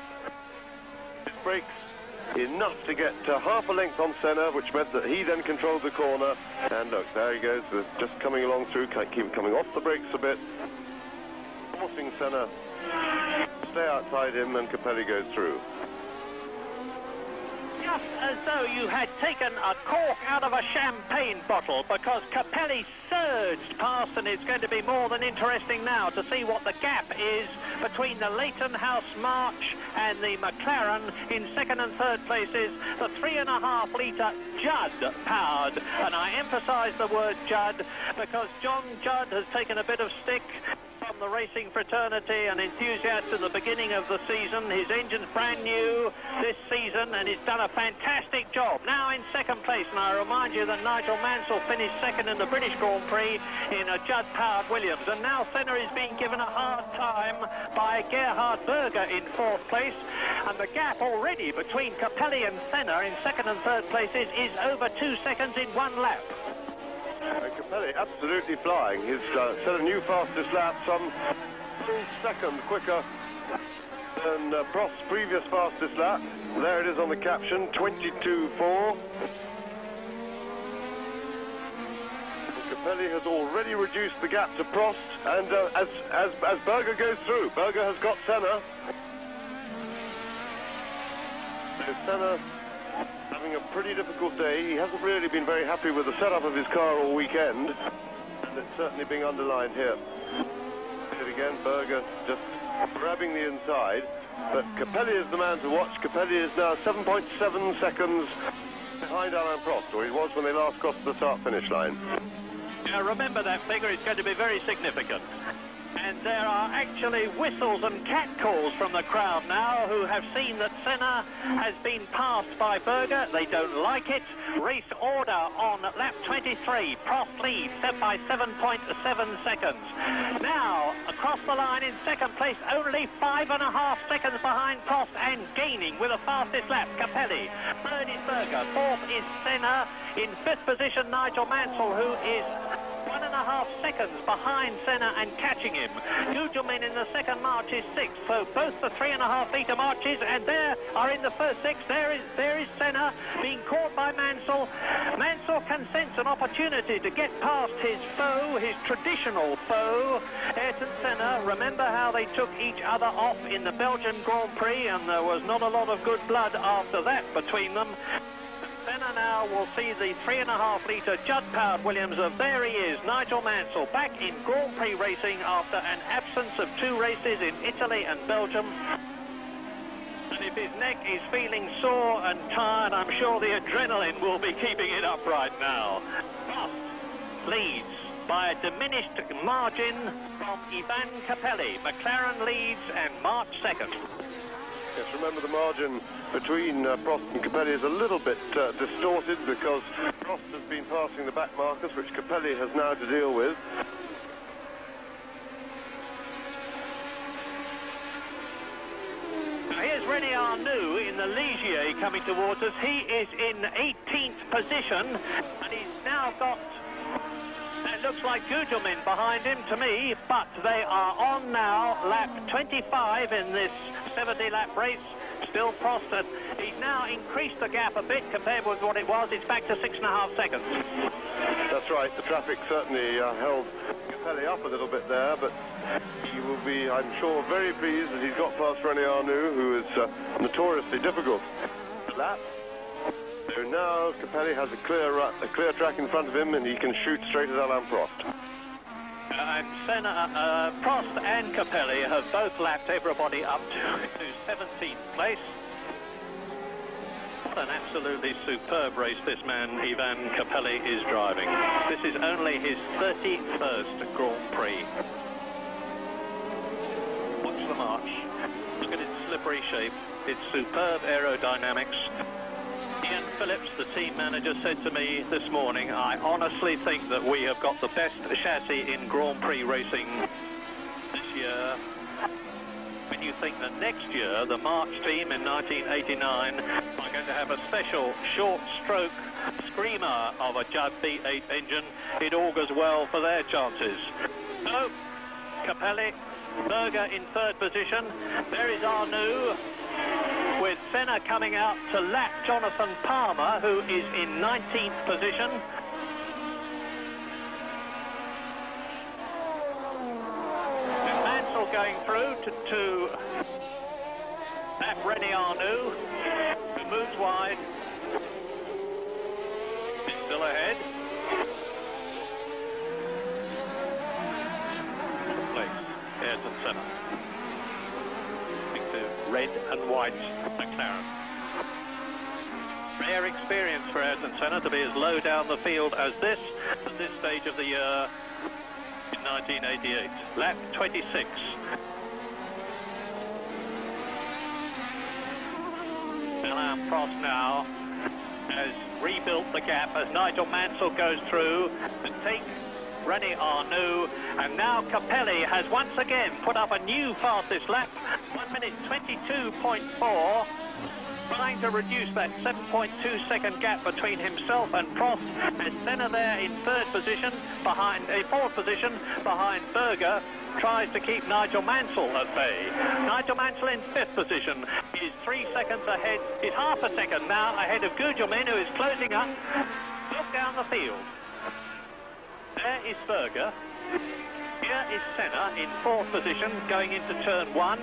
his brakes enough to get half a length on Senna, which meant that he then controlled the corner. And look, there he goes, just coming along through, keep coming off the brakes a bit, forcing Senna to stay outside him, and Capelli goes through. Just as though you had taken a cork out of a champagne bottle, because Capelli surged past, and it's going to be more than interesting now to see what the gap is between the Leighton House March and the McLaren in second and third places. The 3.5 litre Judd powered, and I emphasise the word Judd because John Judd has taken a bit of stick from the racing fraternity and enthusiasts at the beginning of the season. His engine's brand new this season, and he's done a fantastic job. Now in second place, and I remind you that Nigel Mansell finished second in the British Grand Prix in a Judd-powered Williams, and now Senna is being given a hard time by Gerhard Berger in fourth place, and the gap already between Capelli and Senna in second and third places is over 2 seconds in one lap. Capelli absolutely flying. He's set a new fastest lap, some full second quicker than Prost's previous fastest lap. There it is on the caption, 22.4. Capelli has already reduced the gap to Prost, and as Berger goes through, Berger has got Senna. Senna having a pretty difficult day. He hasn't really been very happy with the setup of his car all weekend, and it's certainly being underlined here. Here again, Berger just grabbing the inside, but Capelli is the man to watch. Capelli is now 7.7 seconds behind Alain Prost, or he was when they last crossed the start-finish line. Now remember that figure is going to be very significant. And there are actually whistles and catcalls from the crowd now, who have seen that Senna has been passed by Berger. They don't like it. Race order on lap 23. Prost leads, set by 7.7 seconds. Now, across the line in second place, only 5.5 seconds behind Prost, and gaining with the fastest lap, Capelli. Third is Berger. Fourth is Senna. In fifth position, Nigel Mansell, who is 1.5 seconds behind Senna and catching him. Gugelmin in the second march is sixth, so both the 3.5 litre marches, and there are in the first six. There is Senna being caught by Mansell. Mansell can sense an opportunity to get past his foe, his traditional foe, Ayrton Senna. Remember how they took each other off in the Belgian Grand Prix, and there was not a lot of good blood after that between them. Senna now will see the 3.5 litre Judd-powered Williams of, there he is, Nigel Mansell, back in Grand Prix racing after an absence of 2 races in Italy and Belgium. And if his neck is feeling sore and tired, I'm sure the adrenaline will be keeping it up right now. Prost leads by a diminished margin from Ivan Capelli. McLaren leads and March second. Yes, remember the margin between Prost and Capelli is a little bit distorted, because Prost has been passing the back markers, which Capelli has now to deal with. Now here's René Arnoux in the Ligier coming towards us. He is in 18th position, and he's now got, it looks like Gugelmin behind him to me, but they are on now lap 25 in this 70-lap race. Still Prost, and he's now increased the gap a bit compared with what it was. It's back to 6.5 seconds. That's right. The traffic certainly held Capelli up a little bit there, but he will be, I'm sure, very pleased that he's got past René Arnoux, who is notoriously difficult lap. So now Capelli has a clear track in front of him, and he can shoot straight at Alain Prost. And Senna, Prost and Capelli have both lapped everybody up to 17th place. What an absolutely superb race this man, Ivan Capelli, is driving. This is only his 31st Grand Prix. Watch the march. Look at its slippery shape, its superb aerodynamics. Ian Phillips, the team manager, said to me this morning, I honestly think that we have got the best chassis in Grand-Prix racing this year. When you think that next year, the March team in 1989 are going to have a special short stroke screamer of a Judd V8 engine, it augurs well for their chances. So, Capelli, Berger in third position. There is Arnoux, with Senna coming out to lap Jonathan Palmer, who is in 19th position. And Mansell going through to lap René Arnoux, who moves wide. He's still ahead. Ayrton Senna. Red and white McLaren. Rare experience for Ayrton Senna to be as low down the field as this at this stage of the year in 1988. Lap 26. Alain Prost now has rebuilt the gap as Nigel Mansell goes through to take René Arnoux, and now Capelli has once again put up a new fastest lap, 1 minute 22.4, trying to reduce that 7.2 second gap between himself and Prost, and Senna there in fourth position behind Berger, tries to keep Nigel Mansell at bay. Nigel Mansell in fifth position is 3 seconds ahead, is half a second now ahead of Gugelmin, who is closing up. Look down the field. There is Berger. Here is Senna in fourth position going into turn one.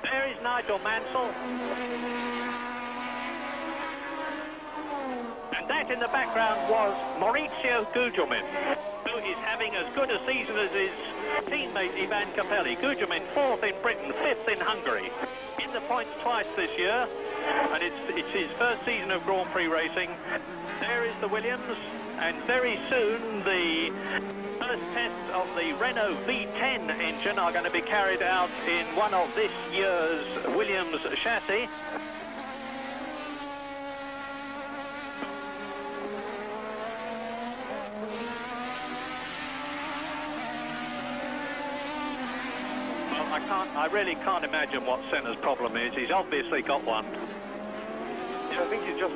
There is Nigel Mansell. And that in the background was Maurizio Gugelmin, who is having as good a season as his teammate Ivan Capelli. Gugelmin fourth in Britain, fifth in Hungary. In the points twice this year, and it's his first season of Grand Prix racing. There is the Williams. And very soon the first tests of the Renault V10 engine are going to be carried out in one of this year's Williams chassis. Well, I really can't imagine what Senna's problem is. He's obviously got one. Yeah, I think he's just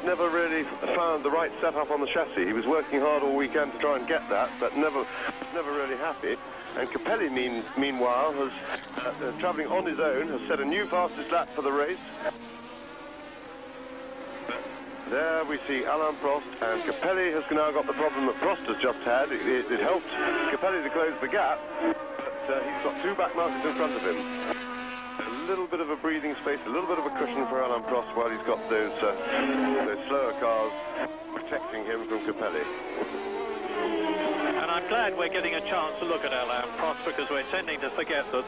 never really found the right setup on the chassis. He was working hard all weekend to try and get that, but never really happy. And Capelli, meanwhile, has travelling on his own, has set a new fastest lap for the race. There we see Alain Prost, and Capelli has now got the problem that Prost has just had. It helped Capelli to close the gap, but he's got two back markers in front of him. A little bit of a breathing space, a little bit of a cushion for Alain Prost while he's got those slower cars protecting him from Capelli. And I'm glad we're getting a chance to look at Alain Prost, because we're tending to forget that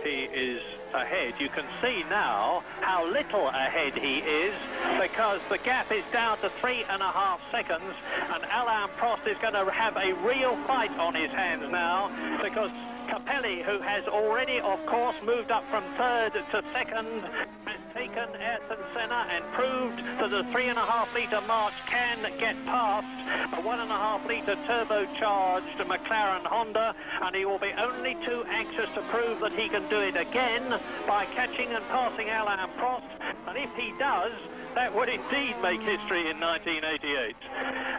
he is ahead. You can see now how little ahead he is, because the gap is down to 3.5 seconds, and Alain Prost is going to have a real fight on his hands now, because Capelli, who has already, of course, moved up from third to second, has taken Ayrton Senna and proved that the 3.5-litre March can get past a 1.5-litre turbocharged McLaren Honda, and he will be only too anxious to prove that he can do it again by catching and passing Alain Prost, and if he does, that would indeed make history in 1988.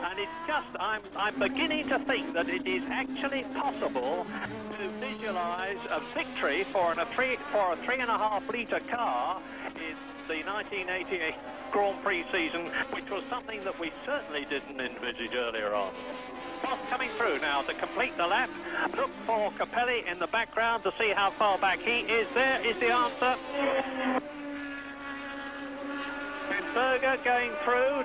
And it's just, I'm beginning to think that it is actually possible to visualise a victory for a 3.5-litre car in the 1988 Grand Prix season, which was something that we certainly didn't envisage earlier on. Prost coming through now to complete the lap. Look for Capelli in the background to see how far back he is. There is the answer. And Berger going through.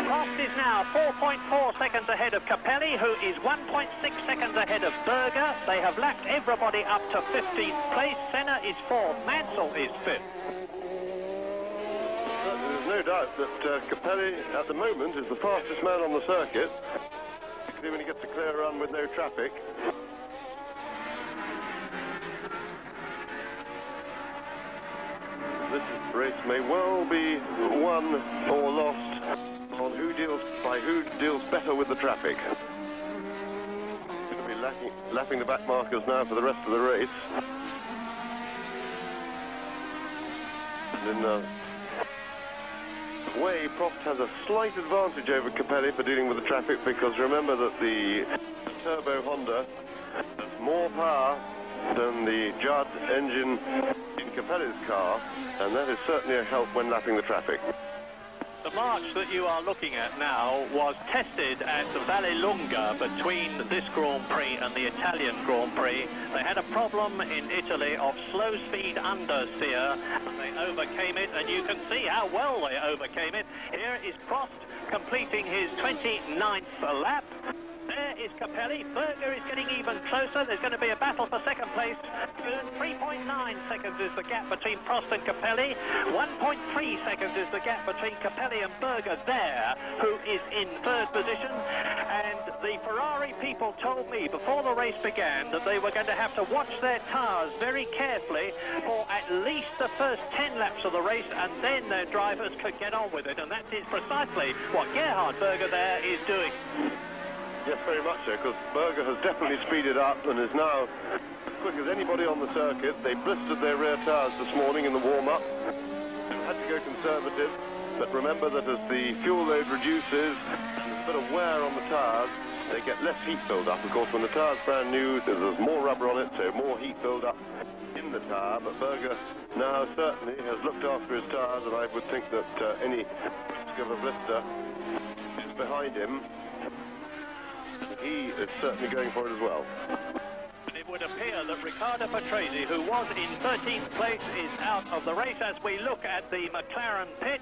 Prost is now 4.4 seconds ahead of Capelli, who is 1.6 seconds ahead of Berger. They have lapped everybody up to 15th place. Senna is 4th, Mansell is 5th. There's no doubt that Capelli, at the moment, is the fastest man on the circuit, particularly when he gets a clear run with no traffic. This is race may well be won or lost on who deals better with the traffic. Going to be lapping the back markers now for the rest of the race. And in a way, Prost has a slight advantage over Capelli for dealing with the traffic, because remember that the turbo Honda has more power than the Judd engine in Capelli's car, and that is certainly a help when lapping the traffic. The march that you are looking at now was tested at Vallelunga between this Grand Prix and the Italian Grand Prix. They had a problem in Italy of slow speed understeer, and they overcame it, and you can see how well they overcame it. Here is Prost completing his 29th lap. There is Capelli. Berger is getting even closer. There's going to be a battle for second place. 3.9 seconds is the gap between Prost and Capelli. 1.3 seconds is the gap between Capelli and Berger there, who is in third position. And the Ferrari people told me before the race began that they were going to have to watch their tyres very carefully for at least the first 10 laps of the race, and then their drivers could get on with it. And that is precisely what Gerhard Berger there is doing. Yes, very much so, because Berger has definitely speeded up and is now as quick as anybody on the circuit. They blistered their rear tyres this morning in the warm-up. They had to go conservative, but remember that as the fuel load reduces and there's a bit of wear on the tyres, they get less heat build-up. Of course, when the tyre's brand new, there's more rubber on it, so more heat build-up in the tyre. But Berger now certainly has looked after his tyres, and I would think that any risk of a blister is behind him. He is certainly going for it as well. And it would appear that Riccardo Patrese, who was in 13th place, is out of the race as we look at the McLaren pit.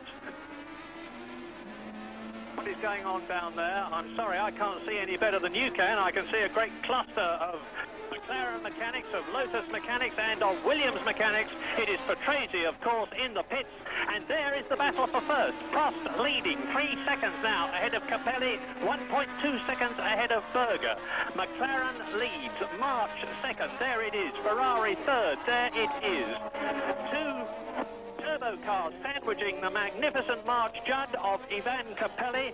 What is going on down there? I'm sorry, I can't see any better than you can. I can see a great cluster of McLaren mechanics, of Lotus mechanics, and of Williams mechanics. It is Patrese, of course, in the pits, and there is the battle for first. Prost leading 3 seconds now ahead of Capelli, 1.2 seconds ahead of Berger. McLaren leads, March second, there it is. Ferrari third, there it is. Two turbo cars sandwiching the magnificent March Judd of Ivan Capelli,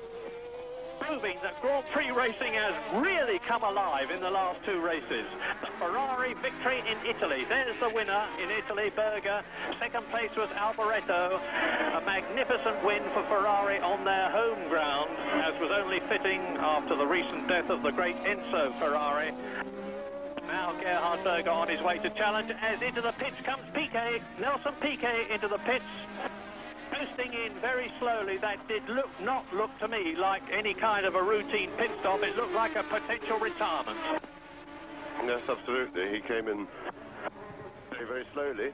proving that Grand Prix racing has really come alive in the last two races. The Ferrari victory in Italy. There's the winner in Italy, Berger. Second place was Alboreto. A magnificent win for Ferrari on their home ground, as was only fitting after the recent death of the great Enzo Ferrari. Now Gerhard Berger on his way to challenge, as into the pits comes Piquet. Nelson Piquet into the pits, coasting in very slowly. That did not look to me like any kind of a routine pit stop. It looked like a potential retirement. Yes, absolutely. He came in very, very slowly.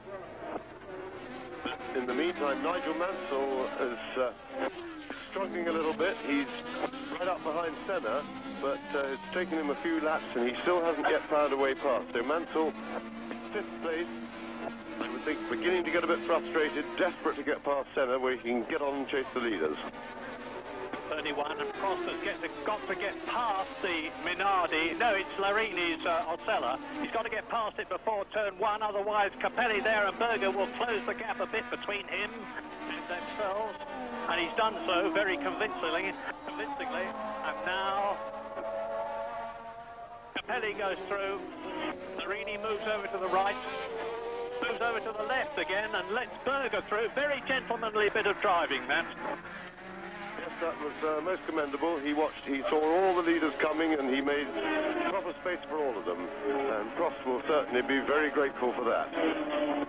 In the meantime, Nigel Mansell is struggling a little bit. He's right up behind Senna, but it's taken him a few laps and he still hasn't yet found a way past. So Mansell, 5th place, I would think beginning to get a bit frustrated, desperate to get past Senna where he can get on and chase the leaders. 31, and Prost has got to get past the Minardi. No, it's Larini's Osella. He's got to get past it before turn 1, otherwise Capelli there and Berger will close the gap a bit between him and themselves. And he's done so very convincingly. And now Capelli goes through. Larini moves over to the right, moves over to the left again, and lets Berger through. Very gentlemanly bit of driving, that. Yes, that was most commendable. He saw all the leaders coming, and he made proper space for all of them. And Prost will certainly be very grateful for that.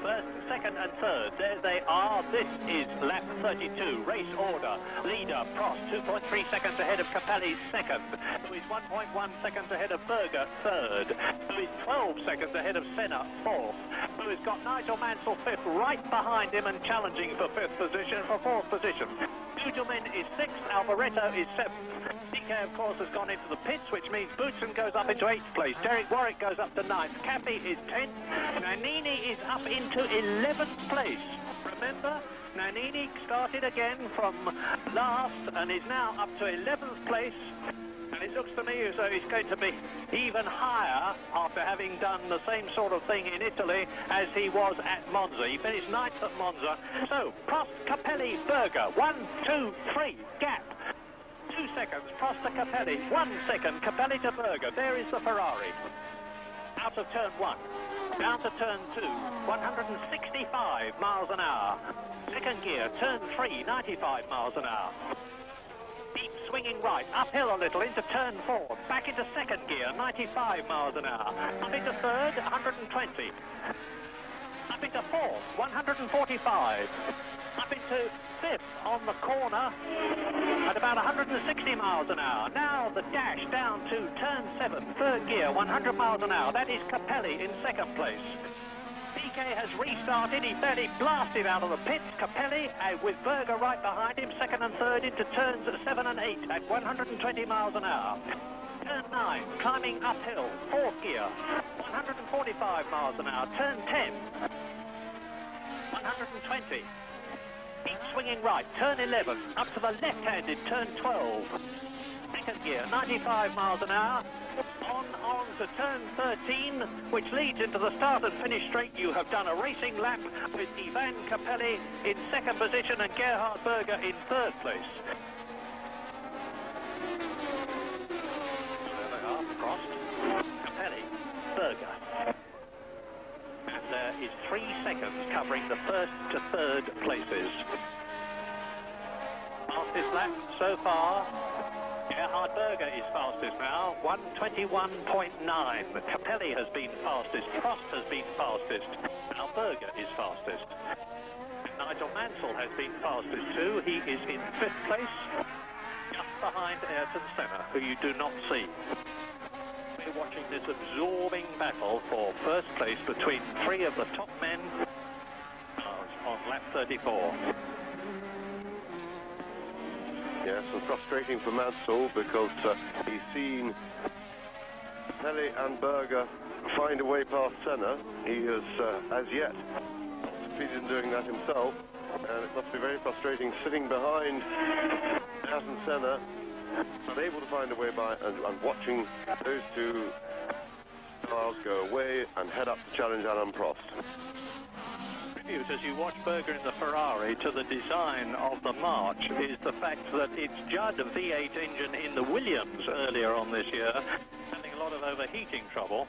First, second and third, there they are. This is lap 32, race order. Leader, Prost, 2.3 seconds ahead of Capelli, second. Who is 1.1 seconds ahead of Berger, third. Who is 12 seconds ahead of Senna, fourth. Who has got Nigel Mansell fifth, right behind him and challenging for fourth position. Dudelman is sixth, Alboreto is seventh. DK, of course, has gone into the pits, which means Boutsen goes up into 8th place. Derek Warwick goes up to 9th. Cappy is 10th. Nannini is up into 11th place. Remember, Nannini started again from last and is now up to 11th place. And it looks to me as though he's going to be even higher after having done the same sort of thing in Italy as he was at Monza. He finished 9th at Monza. So, Prost, Capelli, Berger, 1, 2, 3, gap. 2 seconds, Prost to Capelli, 1 second, Capelli to Berger. There is the Ferrari. Out of turn 1, down to turn 2, 165 miles an hour. Second gear, turn 3, 95 miles an hour. Deep swinging right, uphill a little into turn 4, back into second gear, 95 miles an hour. Up into third, 120. Up into fourth, 145. Up into fifth on the corner at about 160 miles an hour. Now the dash down to turn 7, third gear, 100 miles an hour. That is Capelli in second place. PK has restarted. He fairly blasted out of the pits. Capelli with Berger right behind him, second and third into turns 7 and 8 at 120 miles an hour. Turn 9, climbing uphill, fourth gear, 145 miles an hour. Turn 10, 120. Keep swinging right, turn 11, up to the left-handed, turn 12. Second gear, 95 miles an hour. On to turn 13, which leads into the start and finish straight. You have done a racing lap with Ivan Capelli in second position and Gerhard Berger in third place. There they are, Prost, Capelli, Berger. And there is 3 seconds covering the first to third places. Fastest lap so far. Gerhard Berger is fastest now, 1:21.9. Capelli has been fastest, Prost has been fastest, now Berger is fastest. Nigel Mansell has been fastest too, he is in 5th place, just behind Ayrton Senna, who you do not see. We're watching this absorbing battle for first place between 3 of the top men on lap 34. Yes, and frustrating for Mansell because he's seen Capelli and Berger find a way past Senna. He has, as yet, not succeeded in doing that himself, and it must be very frustrating sitting behind Ayrton Senna, unable to find a way by, and watching those 2 cars go away and head up to challenge Alain Prost. As you watch Berger in the Ferrari to the design of the March is the fact that it's Judd V8 engine in the Williams earlier on this year, having a lot of overheating trouble.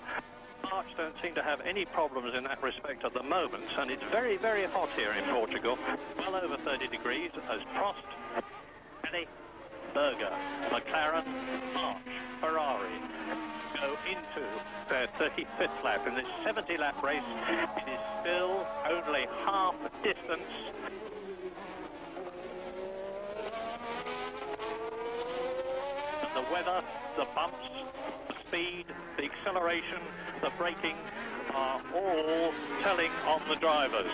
March don't seem to have any problems in that respect at the moment, and it's very, very hot here in Portugal, well over 30 degrees, as Prost, Capelli, Berger, McLaren, March, Ferrari go into their 35th lap. In this 70-lap race, it is still only half distance. And the weather, the bumps, the speed, the acceleration, the braking are all telling on the drivers.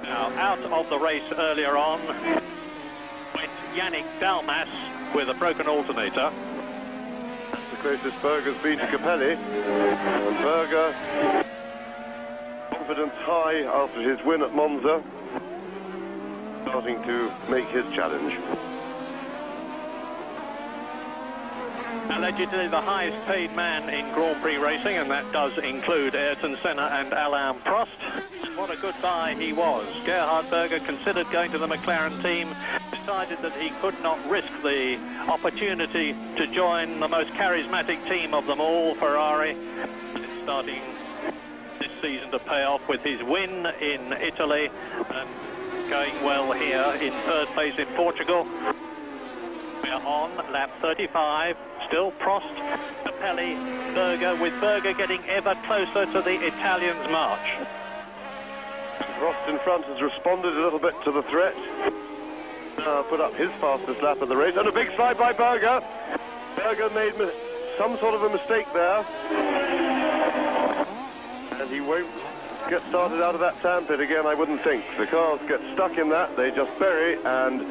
Now, out of the race earlier on went Yannick Dalmas with a broken alternator. That's the closest Berger's been to Capelli. And Berger, confidence high after his win at Monza, starting to make his challenge. Allegedly the highest paid man in Grand-Pri racing, and that does include Ayrton Senna and Alain Prost. What a good buy he was. Gerhard Berger considered going to the McLaren team, decided that he could not risk the opportunity to join the most charismatic team of them all, Ferrari. It's starting this season to pay off with his win in Italy and going well here in third place in Portugal. We are on lap 35, still Prost, Capelli, Berger, with Berger getting ever closer to the Italians' march. Prost in front has responded a little bit to the threat. Put up his fastest lap of the race, and a big slide by Berger. Berger made some sort of a mistake there. And he won't get started out of that sandpit again, I wouldn't think. The cars get stuck in that, they just bury, and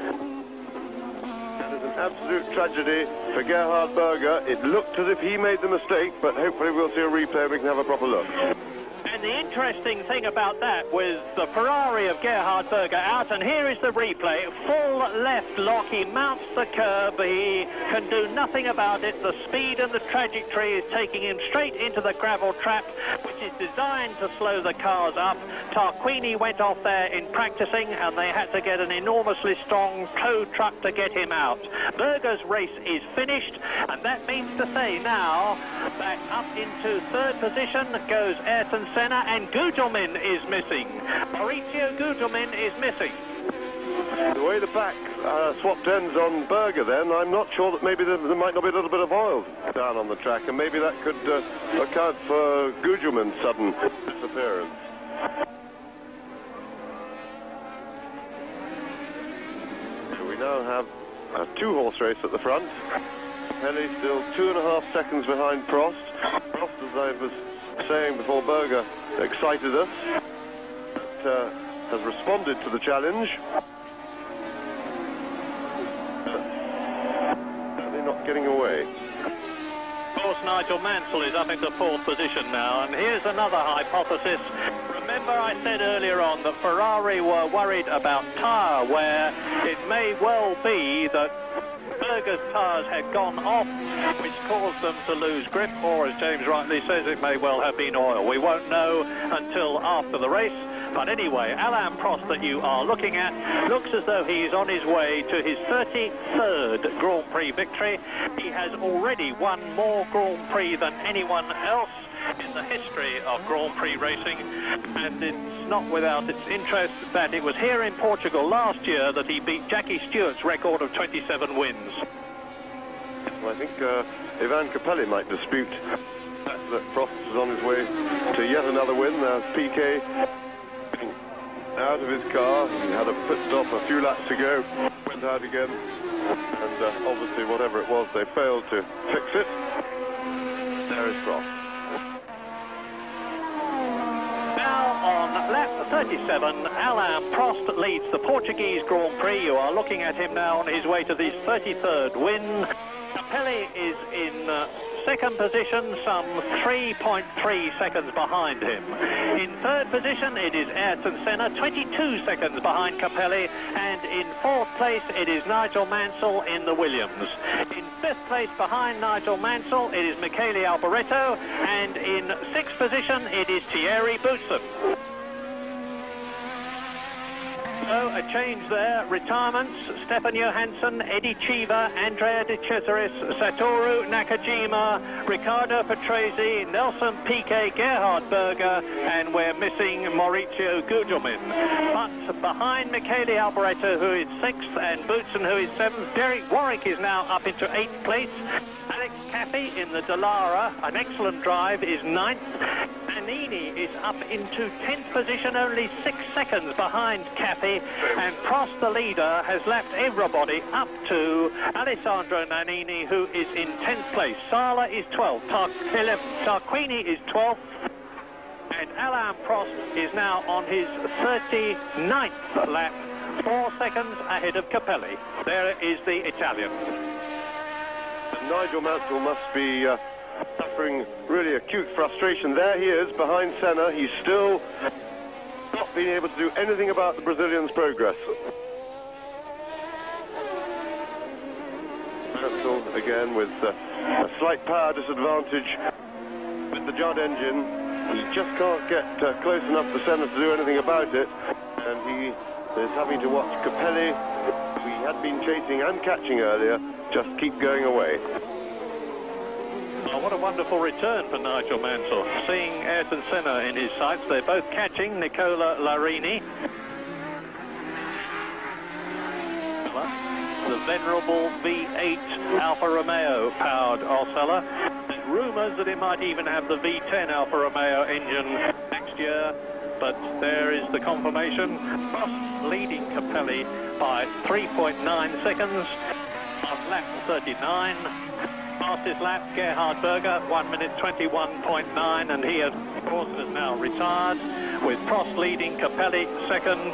that is an absolute tragedy for Gerhard Berger. It looked as if he made the mistake, but hopefully we'll see a replay and we can have a proper look. And And the interesting thing about that was the Ferrari of Gerhard Berger out, and here is the replay. Full left lock, he mounts the curb, he can do nothing about it. The speed and the trajectory is taking him straight into the gravel trap, which is designed to slow the cars up. Tarquini went off there in practicing, and they had to get an enormously strong tow truck to get him out. Berger's race is finished, and that means to say now that up into third position goes Ayrton Senna, and Gugelmin is missing. Maurizio Gugelmin is missing. The way the back swapped ends on Berger then, I'm not sure that maybe there might not be a little bit of oil down on the track, and maybe that could account for Gugelmin's sudden disappearance. So we now have a two-horse race at the front. Pelly still 2.5 seconds behind Prost. Prost, as I was saying before Berger excited us, but, has responded to the challenge. Certainly not getting away. Of course, Nigel Mansell is up into fourth position now, and here's another hypothesis. Remember I said earlier on that Ferrari were worried about tyre wear. It may well be that Berger's tyres had gone off, which caused them to lose grip, or as James rightly says, it may well have been oil. We won't know until after the race. But anyway, Alain Prost that you are looking at looks as though he's on his way to his 33rd Grand Prix victory. He has already won more Grand Prix than anyone else in the history of Grand Prix racing, and it's not without its interest that it was here in Portugal last year that he beat Jackie Stewart's record of 27 wins. Well, I think Ivan Capelli might dispute that Prost is on his way to yet another win. Piquet out of his car, he had a pit stop a few laps to go, went out again, and obviously whatever it was, they failed to fix it. There is Prost. Now on lap 37, Alain Prost leads the Portuguese Grand Prix. You are looking at him now on his way to his 33rd win. Capelli is in second position, some 3.3 seconds behind him. In third position, it is Ayrton Senna, 22 seconds behind Capelli, and in fourth place, it is Nigel Mansell in the Williams. In fifth place, behind Nigel Mansell, it is Michele Alboreto, and in sixth position, it is Thierry Boutsen. So a change there. Retirements: Stefan Johansson, Eddie Cheever, Andrea De Cesaris, Satoru Nakajima, Riccardo Patrese, Nelson Piquet, Gerhard Berger, and we're missing Maurizio Gugelmin. But behind Michele Alboreto, who is sixth, and Boutsen, who is seventh, Derek Warwick is now up into eighth place. Alex Caffey in the Dallara, an excellent drive, is ninth. Nannini is up into 10th position, only 6 seconds behind Caffey, and Prost, the leader, has lapped everybody up to Alessandro Nannini, who is in 10th place. Sala is 12th, Tarquini is 12th, and Alain Prost is now on his 39th lap, 4 seconds ahead of Capelli. There is the Italian. Nigel Mansell must be suffering really acute frustration. There he is behind Senna. He's still not been able to do anything about the Brazilian's progress. Mansell again with a slight power disadvantage with the Judd engine. He just can't get close enough to Senna to do anything about it, and he is having to watch Capelli, who he had been chasing and catching earlier, just keep going away. Oh, what a wonderful return for Nigel Mansell. Seeing Ayrton Senna in his sights, they're both catching Nicola Larini. The venerable V8 Alfa Romeo powered Osella. There's rumours that it might even have the V10 Alfa Romeo engine next year, but there is the confirmation. Prost leading Capelli by 3.9 seconds on lap 39. Fastest lap, Gerhard Berger, 1 minute 21.9, and he, of course, has now retired, with Prost leading Capelli second.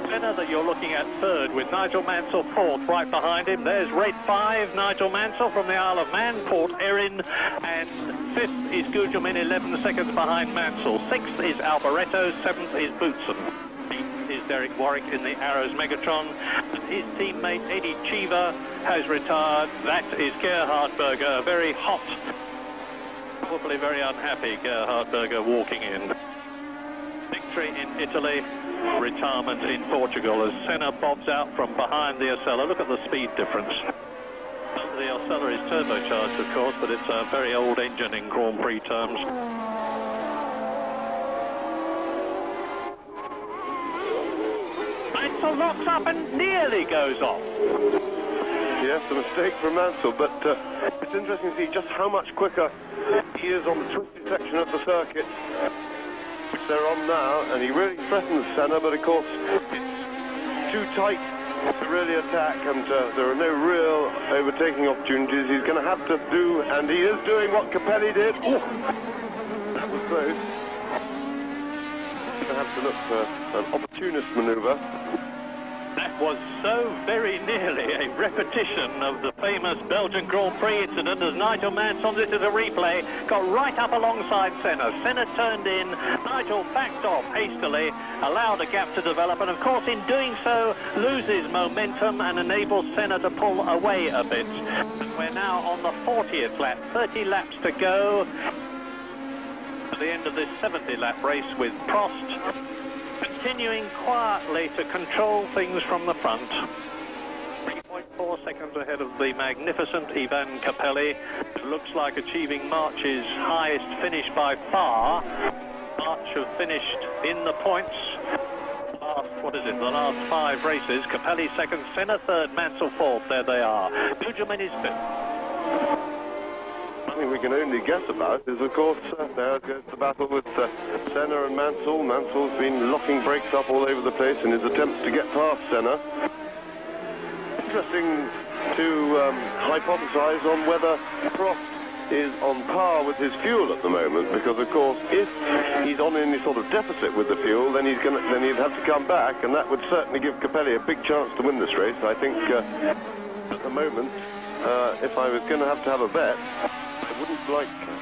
Senna that you're looking at third, with Nigel Mansell fourth right behind him. There's rate 5, Nigel Mansell from the Isle of Man, Port Erin, and 5th is Gugelmin, 11 seconds behind Mansell. 6th is Alboreto, 7th is Boutsen. 8th is Derek Warwick in the Arrows Megatron, and his teammate Eddie Cheever has retired. That is Gerhard Berger, a very hot, probably very unhappy Gerhard Berger walking in. Victory in Italy, retirement in Portugal as Senna bobs out from behind the Osella. Look at the speed difference. The Osella is turbocharged, of course, but it's a very old engine in Grand Prix terms. Mansell locks up and nearly goes off. Yes, a mistake from Mansell, but it's interesting to see just how much quicker he is on the twisted section of the circuit, which they're on now, and he really threatens Senna, but of course it's too tight to really attack, and there are no real overtaking opportunities. He's going to have to do, and he is doing what Capelli did. Oh, that was close. He's going to have to look for an opportunist manoeuvre. That was so very nearly a repetition of the famous Belgian Grand Prix incident as Nigel Mansell, this is a replay, got right up alongside Senna. Senna turned in, Nigel backed off hastily, allowed a gap to develop, and of course in doing so loses momentum and enables Senna to pull away a bit. We're now on the 40th lap, 30 laps to go at the end of this 70-lap race with Prost continuing quietly to control things from the front. 3.4 seconds ahead of the magnificent Ivan Capelli. It looks like achieving March's highest finish by far. March have finished in the points. The last 5 races. Capelli second, Senna third, Mansell fourth. There they are. Gugelmin is fifth. Something we can only guess about is, of course, there goes the battle with Senna and Mansell. Mansell's been locking brakes up all over the place in his attempts to get past Senna. Interesting to hypothesize on whether Prost is on par with his fuel at the moment, because, of course, if he's on any sort of deficit with the fuel, then he'd have to come back, and that would certainly give Capelli a big chance to win this race. I think at the moment, if I was going to have a bet,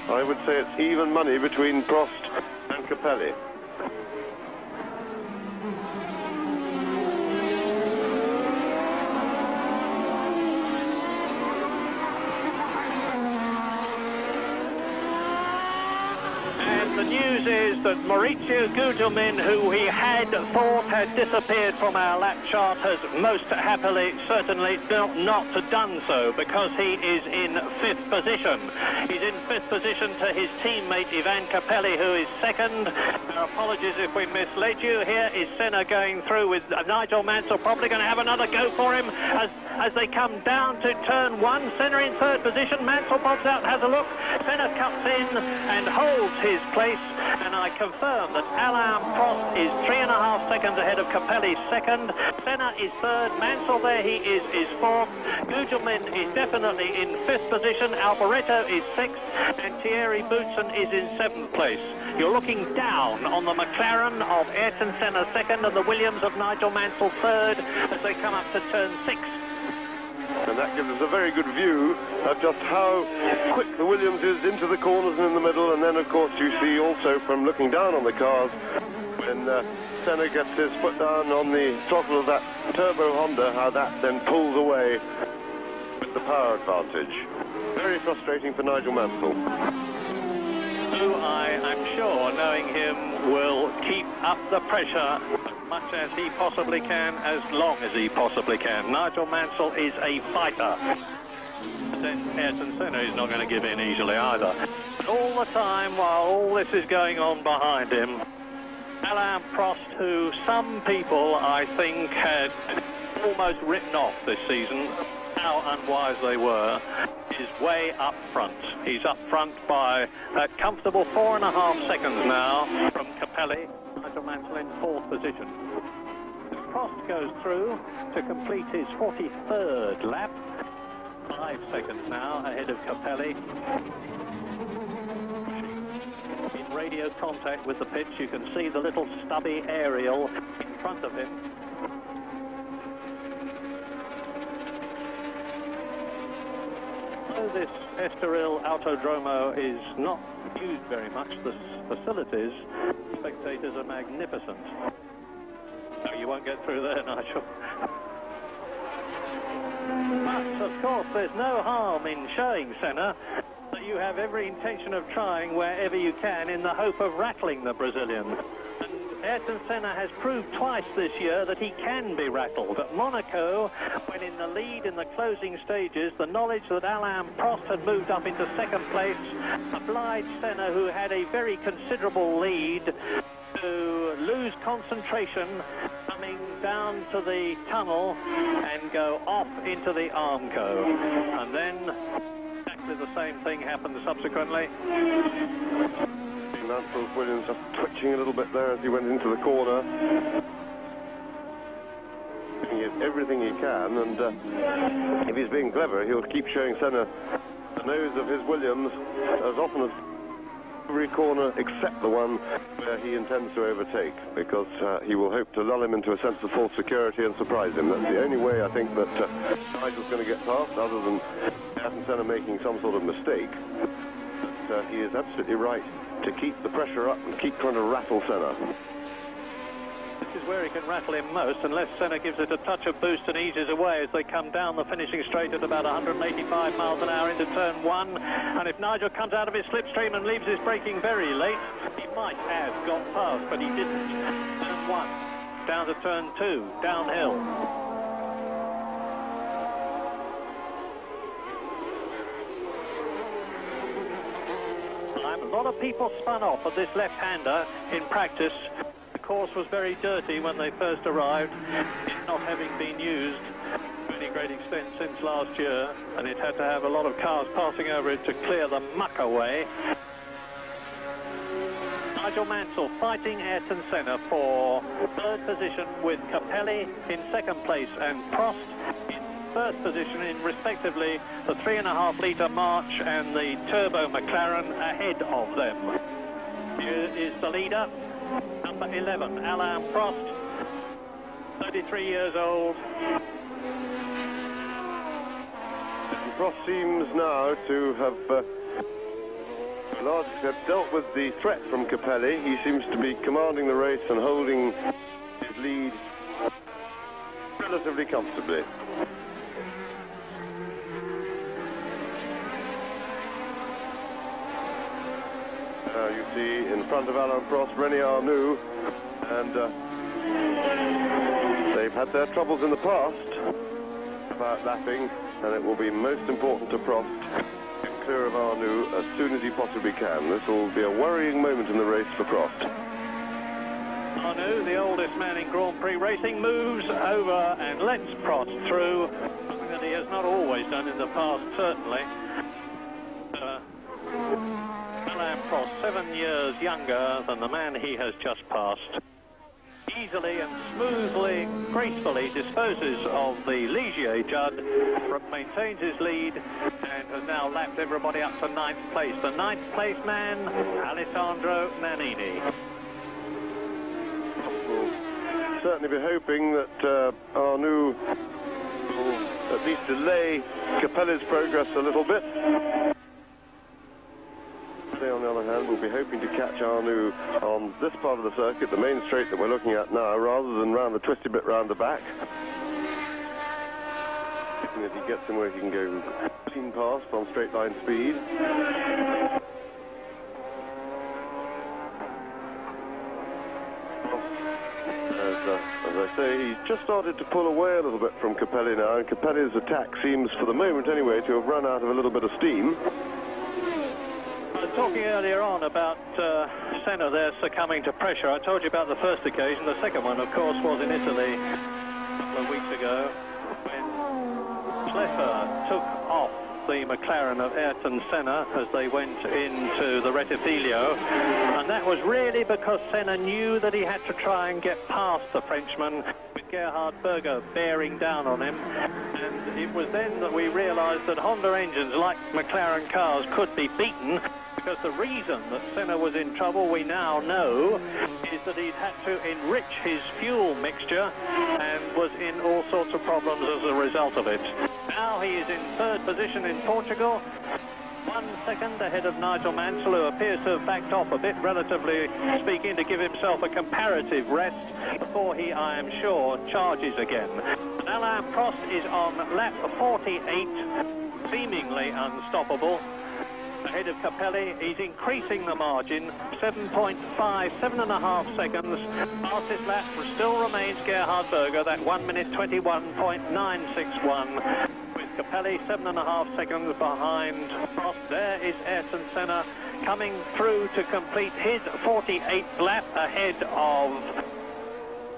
I would say it's even money between Prost and Capelli. The news is that Maurizio Gugelmin, who we had thought had disappeared from our lap chart, has most happily certainly not done so, because he is in 5th position. He's in 5th position to his teammate Ivan Capelli, who is second. Our apologies if we misled you. Here is Senna going through with Nigel Mansell probably going to have another go for him as they come down to turn 1. Senna in 3rd position. Mansell bobs out and has a look. Senna cuts in and holds his place. And I confirm that Alain Prost is 3.5 seconds ahead of Capelli second. Senna is third. Mansell, there he is fourth. Gugelmin is definitely in 5th position. Alboreto is 6th. And Thierry Boutsen is in 7th place. You're looking down on the McLaren of Ayrton Senna second and the Williams of Nigel Mansell third as they come up to turn 6. And that gives us a very good view of just how quick the Williams is into the corners and in the middle. And then, of course, you see also from looking down on the cars, when Senna gets his foot down on the throttle of that turbo Honda, how that then pulls away with the power advantage. Very frustrating for Nigel Mansell, who I'm sure, knowing him, will keep up the pressure as much as he possibly can, as long as he possibly can. Nigel Mansell is a fighter. But then Ayrton Senna is not going to give in easily either. But all the time, while all this is going on behind him, Alain Prost, who some people, I think, had almost written off this season, how unwise they were, is way up front. He's up front by a comfortable 4.5 seconds now from Capelli. Nigel Mansell in 4th position. Prost goes through to complete his 43rd lap. 5 seconds now ahead of Capelli. In radio contact with the pitch, you can see the little stubby aerial in front of him. Although this Eştoril Autodromo is not used very much, the facilities, spectators are magnificent. No, you won't get through there, Nigel. But, of course, there's no harm in showing Senna that you have every intention of trying wherever you can in the hope of rattling the Brazilian. And Ayrton Senna has proved twice this year that he can be rattled. At Monaco, when in the lead in the closing stages, the knowledge that Alain Prost had moved up into second place obliged Senna, who had a very considerable lead, to lose concentration coming down to the tunnel and go off into the Armco. And then exactly the same thing happened subsequently. Mansell Williams just twitching a little bit there as he went into the corner. He has everything he can, and if he's being clever, he'll keep showing Senna the nose of his Williams as often as every corner except the one where he intends to overtake, because he will hope to lull him into a sense of false security and surprise him. That's the only way I think that Nigel's going to get past, other than Ayrton Senna making some sort of mistake. But he is absolutely right to keep the pressure up and keep trying to rattle Senna. This is where he can rattle him most, unless Senna gives it a touch of boost and eases away as they come down the finishing straight at about 185 miles an hour into turn one. And if Nigel comes out of his slipstream and leaves his braking very late, he might have got past, but he didn't. Turn one, down to turn two, downhill. A lot of people spun off of this left-hander in practice. The course was very dirty when they first arrived, it not having been used to any great extent since last year, and it had to have a lot of cars passing over it to clear the muck away. Nigel Mansell fighting Ayrton Senna for third position, with Capelli in second place and Prost in first position in respectively the 3.5 litre March and the Turbo McLaren ahead of them. Here is the leader, number 11, Alain Prost, 33 years old. And Prost seems now to have to a large extent dealt with the threat from Capelli. He seems to be commanding the race and holding his lead relatively comfortably. You see in front of Alain Prost, René Arnoux, and they've had their troubles in the past about lapping, and it will be most important to Prost to get clear of Arnoux as soon as he possibly can. This will be a worrying moment in the race for Prost. Arnoux, the oldest man in Grand-Pri racing, moves over and lets Prost through, something that he has not always done in the past, certainly. Alain Prost, 7 years younger than the man he has just passed, easily and smoothly, gracefully disposes of the Ligier Judd, maintains his lead, and has now lapped everybody up to 9th place. The 9th place man, Alessandro Nannini. We'll certainly be hoping that Arnoux will at least delay Capelli's progress a little bit. On the other hand, we'll be hoping to catch Arnoux on this part of the circuit, the main straight that we're looking at now, rather than round the twisty bit round the back. Hoping that he gets him where he can go clean past on straight line speed. As I say, he's just started to pull away a little bit from Capelli now, and Capelli's attack seems, for the moment anyway, to have run out of a little bit of steam. Talking earlier on about Senna there succumbing to pressure, I told you about the first occasion. The second one, of course, was in Italy a couple of weeks ago, when Schlepper took off the McLaren of Ayrton Senna as they went into the Rettifilo, and that was really because Senna knew that he had to try and get past the Frenchman, with Gerhard Berger bearing down on him. And it was then that we realized that Honda engines, like McLaren cars, could be beaten, because the reason that Senna was in trouble, we now know, is that he'd had to enrich his fuel mixture and was in all sorts of problems as a result of it. Now he is in third position in Portugal. 1 second ahead of Nigel Mansell, who appears to have backed off a bit, relatively speaking, to give himself a comparative rest before he, I am sure, charges again. Alain Prost is on lap 48, seemingly unstoppable. Ahead of Capelli, he's increasing the margin, 7.5 seconds. Fastest lap still remains Gerhard Berger, that 1 minute 21.961. With Capelli 7.5 seconds behind Prost. There is Ayrton Senna coming through to complete his 48th lap ahead of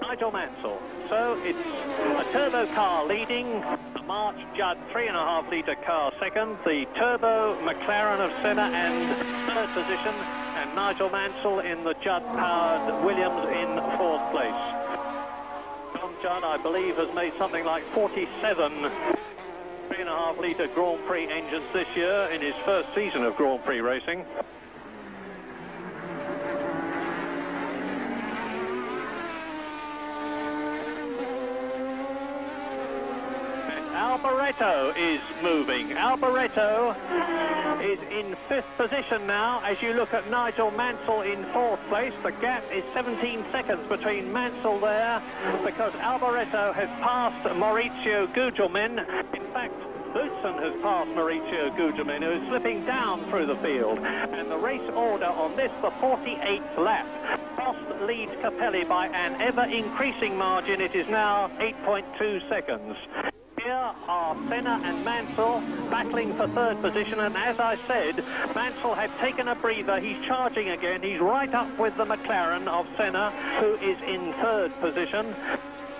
Nigel Mansell. So it's a turbo car leading, the March Judd 3.5 litre car second, the turbo McLaren of Senna and third position, and Nigel Mansell in the Judd-powered Williams in fourth place. John Judd, I believe, has made something like 47 3.5 litre Grand Prix engines this year in his first season of Grand Prix racing. Alboreto is moving. Alboreto is in fifth position now. As you look at Nigel Mansell in fourth place, the gap is 17 seconds between Mansell there, because Alboreto has passed Maurizio Gugelmin. In fact, Boutsen has passed Maurizio Gugelmin, who is slipping down through the field. And the race order on this, the 48th lap. Prost leads Capelli by an ever-increasing margin. It is now 8.2 seconds. Here are Senna and Mansell battling for third position, and as I said, Mansell had taken a breather. He's charging again. He's right up with the McLaren of Senna, who is in third position.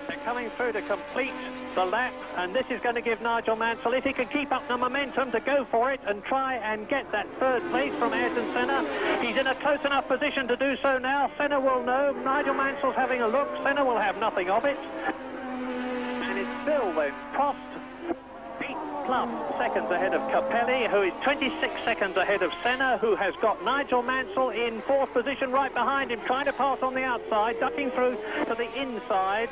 They're coming through to complete the lap, and this is going to give Nigel Mansell, if he can keep up the momentum, to go for it and try and get that third place from Ayrton Senna. He's in a close enough position to do so now. Senna will know. Nigel Mansell's having a look. Senna will have nothing of it. And it's still then Prost 8+ seconds ahead of Capelli, who is 26 seconds ahead of Senna, who has got Nigel Mansell in fourth position right behind him, trying to pass on the outside, ducking through to the inside.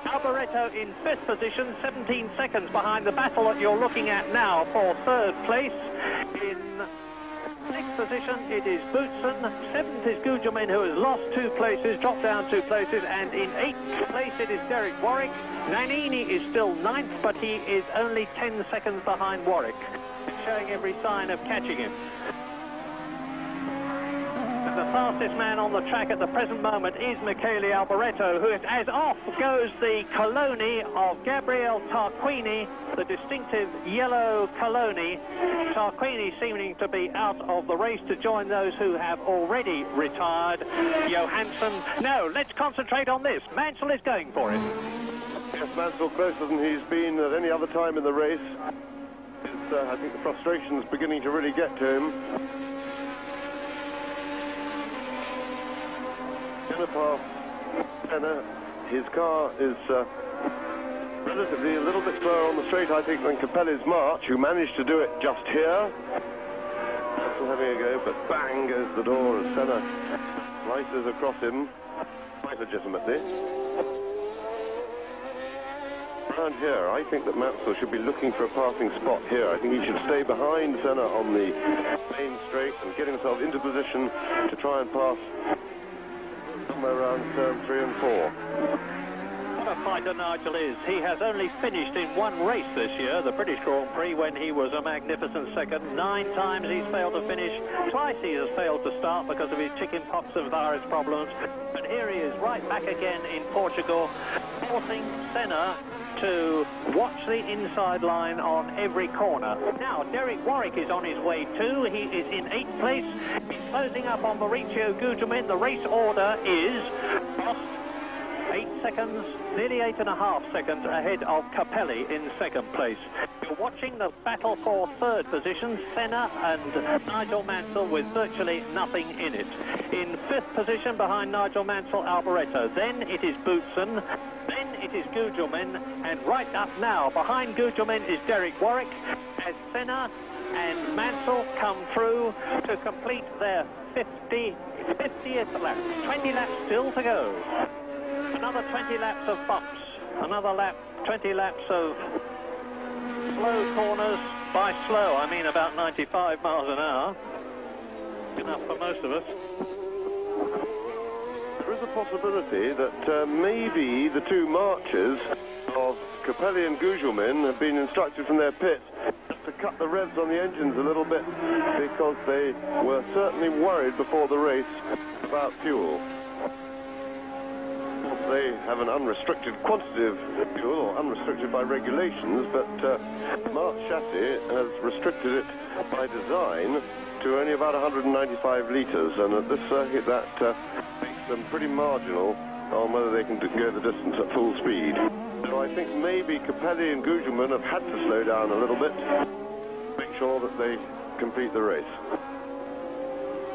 Alboreto in fifth position, 17 seconds behind the battle that you're looking at now for third place. In sixth position, it is Boutsen. Seventh is Gugelmin, who has lost 2 places, dropped down 2 places. And in 8th place, it is Derek Warwick. Nannini is still 9th, but he is only 10 seconds behind Warwick, showing every sign of catching him. And the fastest man on the track at the present moment is Michele Alboreto, who is, as off goes the Coloni of Gabriele Tarquini, the distinctive yellow Coloni. Tarquini seeming to be out of the race to join those who have already retired. Johansson. No, let's concentrate on this. Mansell is going for it. Yes, Mansell closer than he's been at any other time in the race. I think the frustration's beginning to really get to him. Past Senna, his car is relatively a little bit slower on the straight, I think, than Capelli's March, who managed to do it just here. Still having a go, but bang goes the door as Senna slices across him, quite legitimately. Around here, I think that Mansell should be looking for a passing spot here. I think he should stay behind Senna on the main straight and get himself into position to try and pass somewhere around turn 3 and 4. What a fighter Nigel is. He has only finished in one race this year, the British Grand Prix, when he was a magnificent second. 9 times he's failed to finish. Twice he has failed to start because of his chicken pox and virus problems. But here he is right back again in Portugal, forcing Senna to watch the inside line on every corner. Now, Derek Warwick is on his way too. He is in 8th place. He's closing up on Maurizio Gugelmin. The race order is Prost, 8 seconds, nearly 8.5 seconds ahead of Capelli in 2nd place. You're watching the battle for 3rd position, Senna and Nigel Mansell, with virtually nothing in it. In 5th position behind Nigel Mansell, Alboreto. Then it is Boutsen. Then it is Gugelmin. And right up now, behind Gugelmin is Derek Warwick, as Senna and Mansell come through to complete their 50th lap. 20 laps still to go. Another 20 laps of bumps. Another lap, 20 laps of slow corners. By slow, I mean about 95 miles an hour. Enough for most of us. There is a possibility that maybe the two marchers of Capelli and Gugelmin have been instructed from their pit to cut the revs on the engines a little bit, because they were certainly worried before the race about fuel. They have an unrestricted quantity of fuel, or unrestricted by regulations, but March Chassis has restricted it by design to only about 195 litres, and at this circuit that makes them pretty marginal on whether they can go the distance at full speed. So I think maybe Capelli and Gugelmin have had to slow down a little bit to make sure that they complete the race.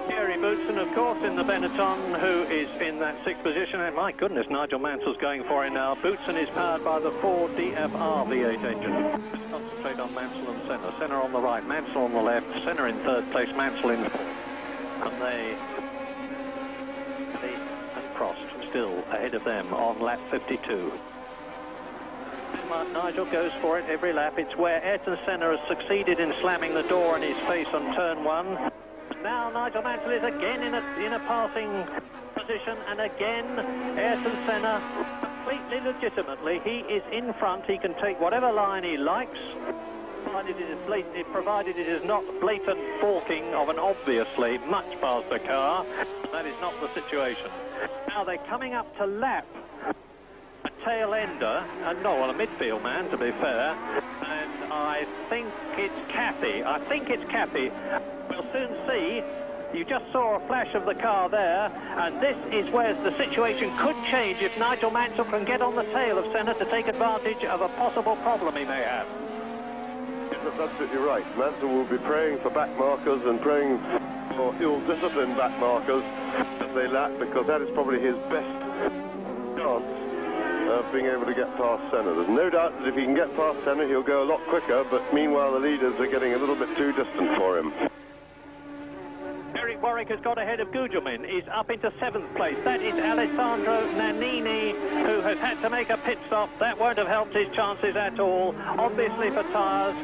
Thierry Boutsen, of course, in the Benetton, who is in that sixth position. And my goodness, Nigel Mansell's going for it now. Boutsen is powered by the Ford DFR V8 engine. Let's concentrate on Mansell and Senna. Senna on the right, Mansell on the left. Senna in third place, Mansell in fourth. And they and Prost still ahead of them on lap 52. Nigel goes for it every lap. It's where Ayrton Senna has succeeded in slamming the door in his face on turn one. Now Nigel Mansell is again in a passing position, and again Ayrton Senna completely legitimately. He is in front. He can take whatever line he likes, provided it is not blatant forking of an obviously much faster car. That is not the situation. Now they're coming up to lap a tail ender, a midfield man to be fair, and I think it's Cathy. We'll soon see. You just saw a flash of the car there, and this is where the situation could change if Nigel Mansell can get on the tail of Senna to take advantage of a possible problem he may have. Yes, that's absolutely right. Mansell will be praying for back markers and praying for ill-disciplined back markers as they lap, because that is probably his best chance of being able to get past Senna. There's no doubt that if he can get past Senna, he'll go a lot quicker, but meanwhile the leaders are getting a little bit too distant for him. Eric Warwick has got ahead of Gugelmin. He's up into seventh place. That is Alessandro Nannini, who has had to make a pit stop. That won't have helped his chances at all. Obviously for tyres,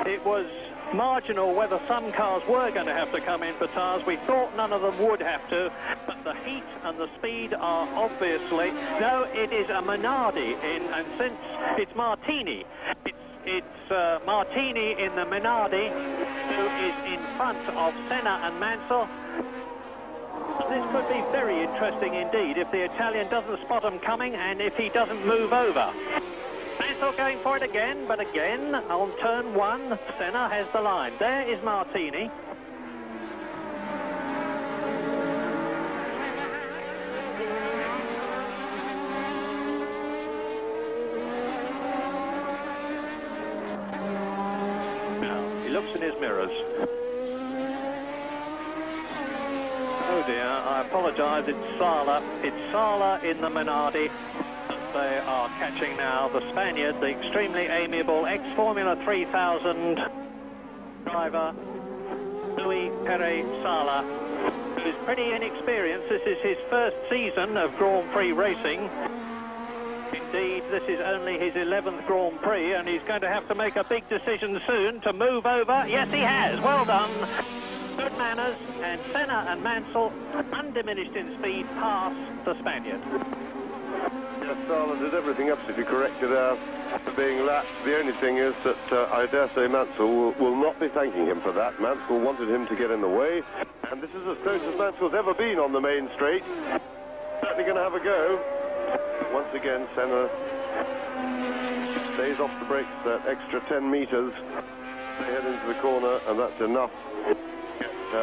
it was marginal whether some cars were going to have to come in for tyres. We thought none of them would have to, but the heat and the speed are obviously... No, it is a Minardi and since it's Martini, it's Martini in the Minardi who is in front of Senna and Mansell. This could be very interesting indeed if the Italian doesn't spot him coming and if he doesn't move over. Mansell going for it again, but again on turn one, Senna has the line. There is Martini. Now, he looks in his mirrors. Oh dear, I apologise, it's Sala. It's Sala in the Minardi. They are catching now the Spaniard, the extremely amiable ex-Formula 3000 driver, Luis Pérez Sala, who is pretty inexperienced. This is his first season of Grand-Pri racing. Indeed, this is only his 11th Grand-Prix, and he's going to have to make a big decision soon to move over. Yes, he has. Well done. Good manners, and Senna and Mansell, undiminished in speed, pass the Spaniard. Yes, Sala did everything absolutely correct there for being lapped. The only thing is that I dare say Mansell will not be thanking him for that. Mansell wanted him to get in the way, and this is as close as Mansell's ever been on the main straight. Certainly going to have a go. Once again, Senna stays off the brakes that extra 10 metres. They head into the corner, and that's enough.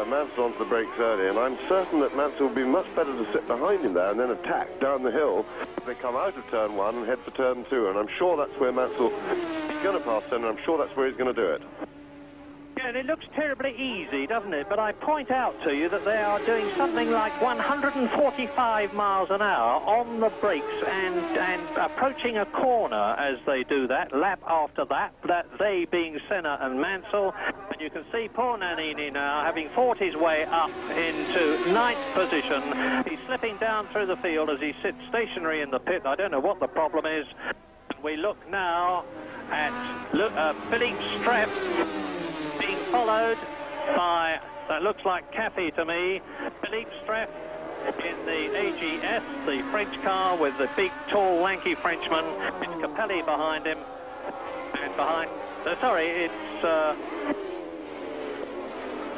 Mansell onto the brakes early, and I'm certain that Mansell would be much better to sit behind him there and then attack down the hill as they come out of turn one and head for turn two, and I'm sure that's where Mansell is going to pass Senna. I'm sure that's where he's going to do it. Yeah, and it looks terribly easy, doesn't it? But I point out to you that they are doing something like 145 miles an hour on the brakes and approaching a corner as they do that, lap after lap, that they being Senna and Mansell. And you can see poor Nannini now having fought his way up into ninth position. He's slipping down through the field as he sits stationary in the pit. I don't know what the problem is. We look now at Philippe Streff, being followed by, that looks like Caffey to me, Philippe Streff in the AGS, the French car with the big, tall, lanky Frenchman. It's Capelli behind him. And behind, it's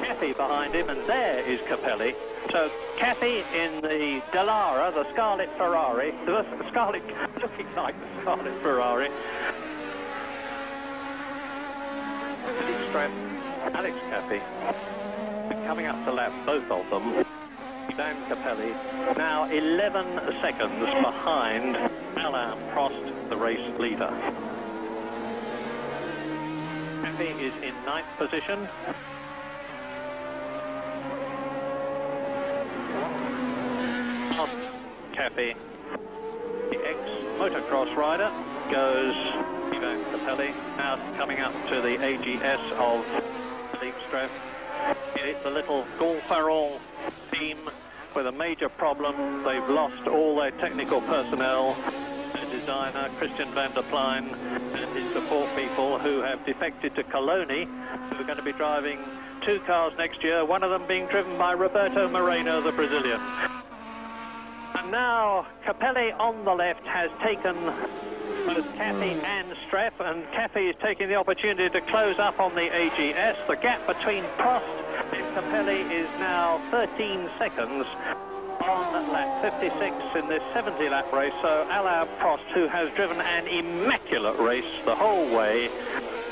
Caffey behind him, and there is Capelli. So Caffey in the Dallara, the Scarlet Ferrari, the Scarlet, looking like the Scarlet Ferrari. Philippe Streff, Alex Caffey, coming up to lap, both of them. Dan Capelli, now 11 seconds behind Alain Prost, the race leader. Caffey is in 9th position. Caffey, the ex-motocross rider, goes Ivan Capelli, now coming up to the AGS of Philippe Streff. It's the little Gonfaron team with a major problem. They've lost all their technical personnel. Their designer, Christian van der Plein, and his support people who have defected to Coloni, who are going to be driving 2 cars next year, one of them being driven by Roberto Moreno, the Brazilian. And now Capelli on the left has taken both Caffey and Streff, and Caffey is taking the opportunity to close up on the AGS. The gap between Prost and Capelli is now 13 seconds on lap 56 in this 70-lap race. So Alain Prost, who has driven an immaculate race the whole way,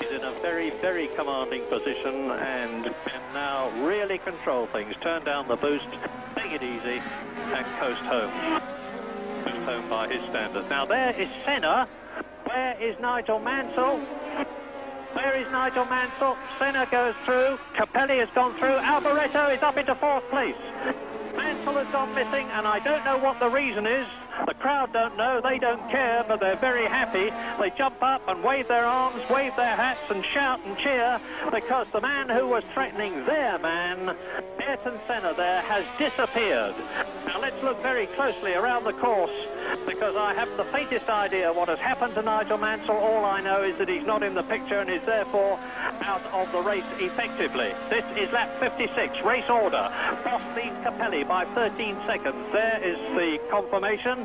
is in a very, very commanding position and can now really control things. Turn down the boost, take it easy, and coast home. Coast home by his standards. Now there is Senna. Where is Nigel Mansell? Where is Nigel Mansell? Senna goes through. Capelli has gone through. Alboreto is up into 4th place. Mansell has gone missing, and I don't know what the reason is. The crowd don't know, they don't care, but they're very happy. They jump up and wave their arms, wave their hats and shout and cheer, because the man who was threatening their man, Ayrton Senna there, has disappeared. Now let's look very closely around the course, because I haven't the faintest idea what has happened to Nigel Mansell. All I know is that he's not in the picture and is therefore out of the race effectively. This is lap 56, race order. Prost leads Capelli by 13 seconds. There is the confirmation.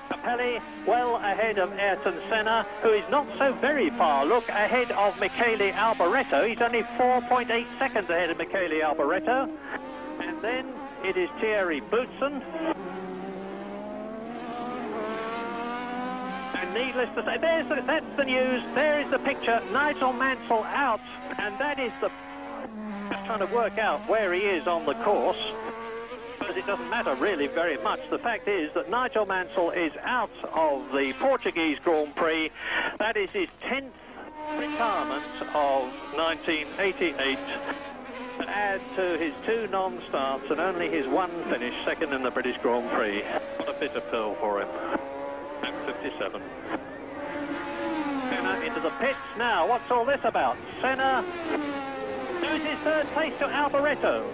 Capelli well ahead of Ayrton Senna, who is not so very far. Look, ahead of Michele Alboreto. He's only 4.8 seconds ahead of Michele Alboreto. And then it is Thierry Boutsen. And needless to say, that's the news. There is the picture. Nigel Mansell out. And that is the... just trying to work out where he is on the course. Because it doesn't matter really very much. The fact is that Nigel Mansell is out of the Portuguese Grand Prix. That is his 10th retirement of 1988. And add to his 2 non-starts and only his 1 finish, 2nd in the British Grand Prix. What a bitter pill for him. At 57. Senna into the pits now. What's all this about? Senna loses 3rd place to Alboreto.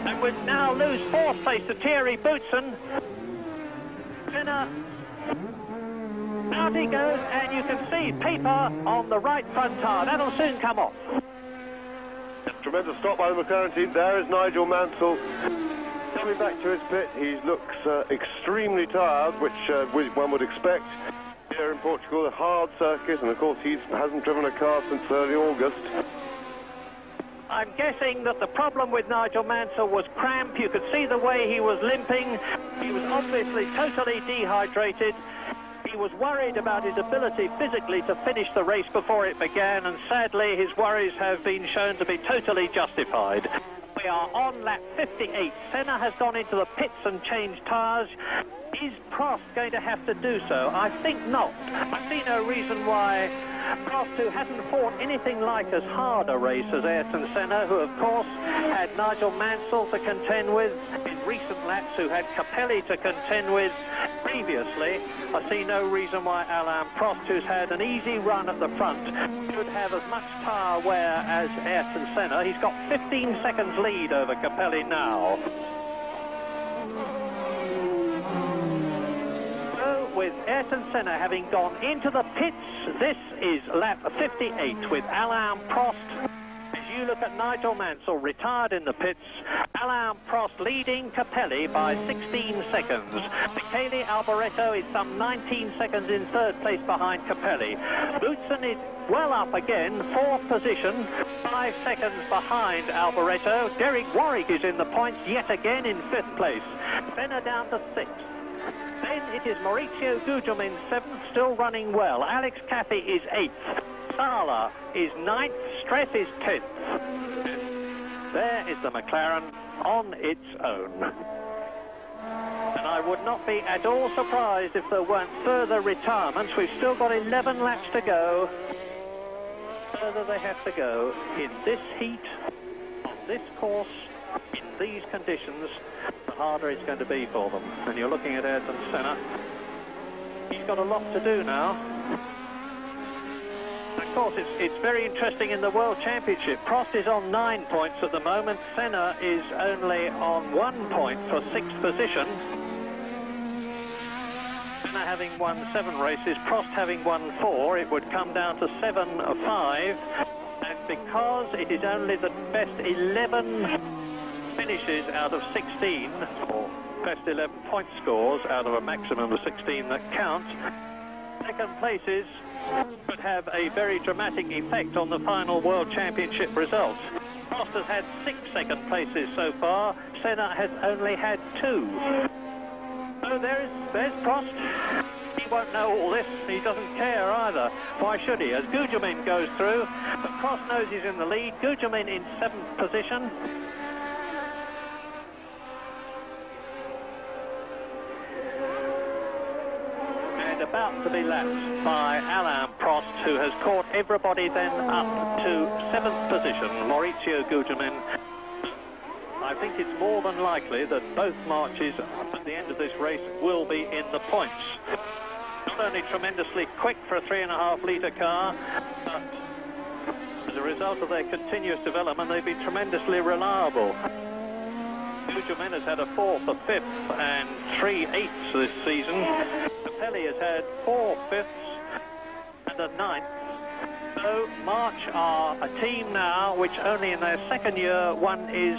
And would now lose 4th place to Thierry Boutsen. Senna, out he goes, and you can see paper on the right front tyre. That'll soon come off. Tremendous stop by the McLaren team. There is Nigel Mansell coming back to his pit. He looks extremely tired, which one would expect here in Portugal, a hard circuit, and of course he hasn't driven a car since early August. I'm guessing that the problem with Nigel Mansell was cramp. You could see the way he was limping. He was obviously totally dehydrated. He was worried about his ability physically to finish the race before it began, and sadly his worries have been shown to be totally justified. We are on lap 58. Senna has gone into the pits and changed tyres. Is Prost going to have to do so? I think not. I see no reason why Prost, who hasn't fought anything like as hard a race as Ayrton Senna, who of course had Nigel Mansell to contend with in recent laps, who had Capelli to contend with previously. I see no reason why Alain Prost, who's had an easy run at the front, should have as much tyre wear as Ayrton Senna. He's got 15 seconds lead over Capelli now. So with Ayrton Senna having gone into the pits. This is lap 58 with Alain Prost. As you look at Nigel Mansell retired in the pits, Alain Prost leading Capelli by 16 seconds. Michele Alboreto is some 19 seconds in third place behind Capelli. Boutsen is well up again, fourth position, 5 seconds behind Alboreto. Derek Warwick is in the points yet again in fifth place. Senna down to sixth. Then it is Maurizio Gugelmin, seventh, still running well. Alex Caffey is eighth. Sala is ninth. Streff is 10th. There is the McLaren on its own. And I would not be at all surprised if there weren't further retirements. We've still got 11 laps to go. Further they have to go in this heat, on this course, in these conditions, the harder it's going to be for them. And you're looking at Ayrton Senna. He's got a lot to do now. Of course, it's very interesting in the World Championship. Prost is on 9 points at the moment. Senna is only on 1 point for sixth position. Senna having won 7 races, Prost having won 4, it would come down to 7-5. And because it is only the best 11 finishes out of 16, or best 11 point scores out of a maximum of 16 that count, second places could have a very dramatic effect on the final World Championship results. Prost has had 6 second places so far. Senna has only had 2. So there's Prost. He won't know all this. He doesn't care either. Why should he? As Gugelmin goes through, but Prost knows he's in the lead. Gugelmin in 7th position. About to be lapped by Alain Prost, who has caught everybody then up to 7th position. Maurizio Gugelmin. I think it's more than likely that both marches at the end of this race will be in the points. Not only tremendously quick for a 3.5 litre car, but as a result of their continuous development, they've been tremendously reliable. Gugelmin has had a 4th, a 5th and 3 8ths this season. Capelli has had 4 5ths and a 9th. So March are a team now which only in their second year one is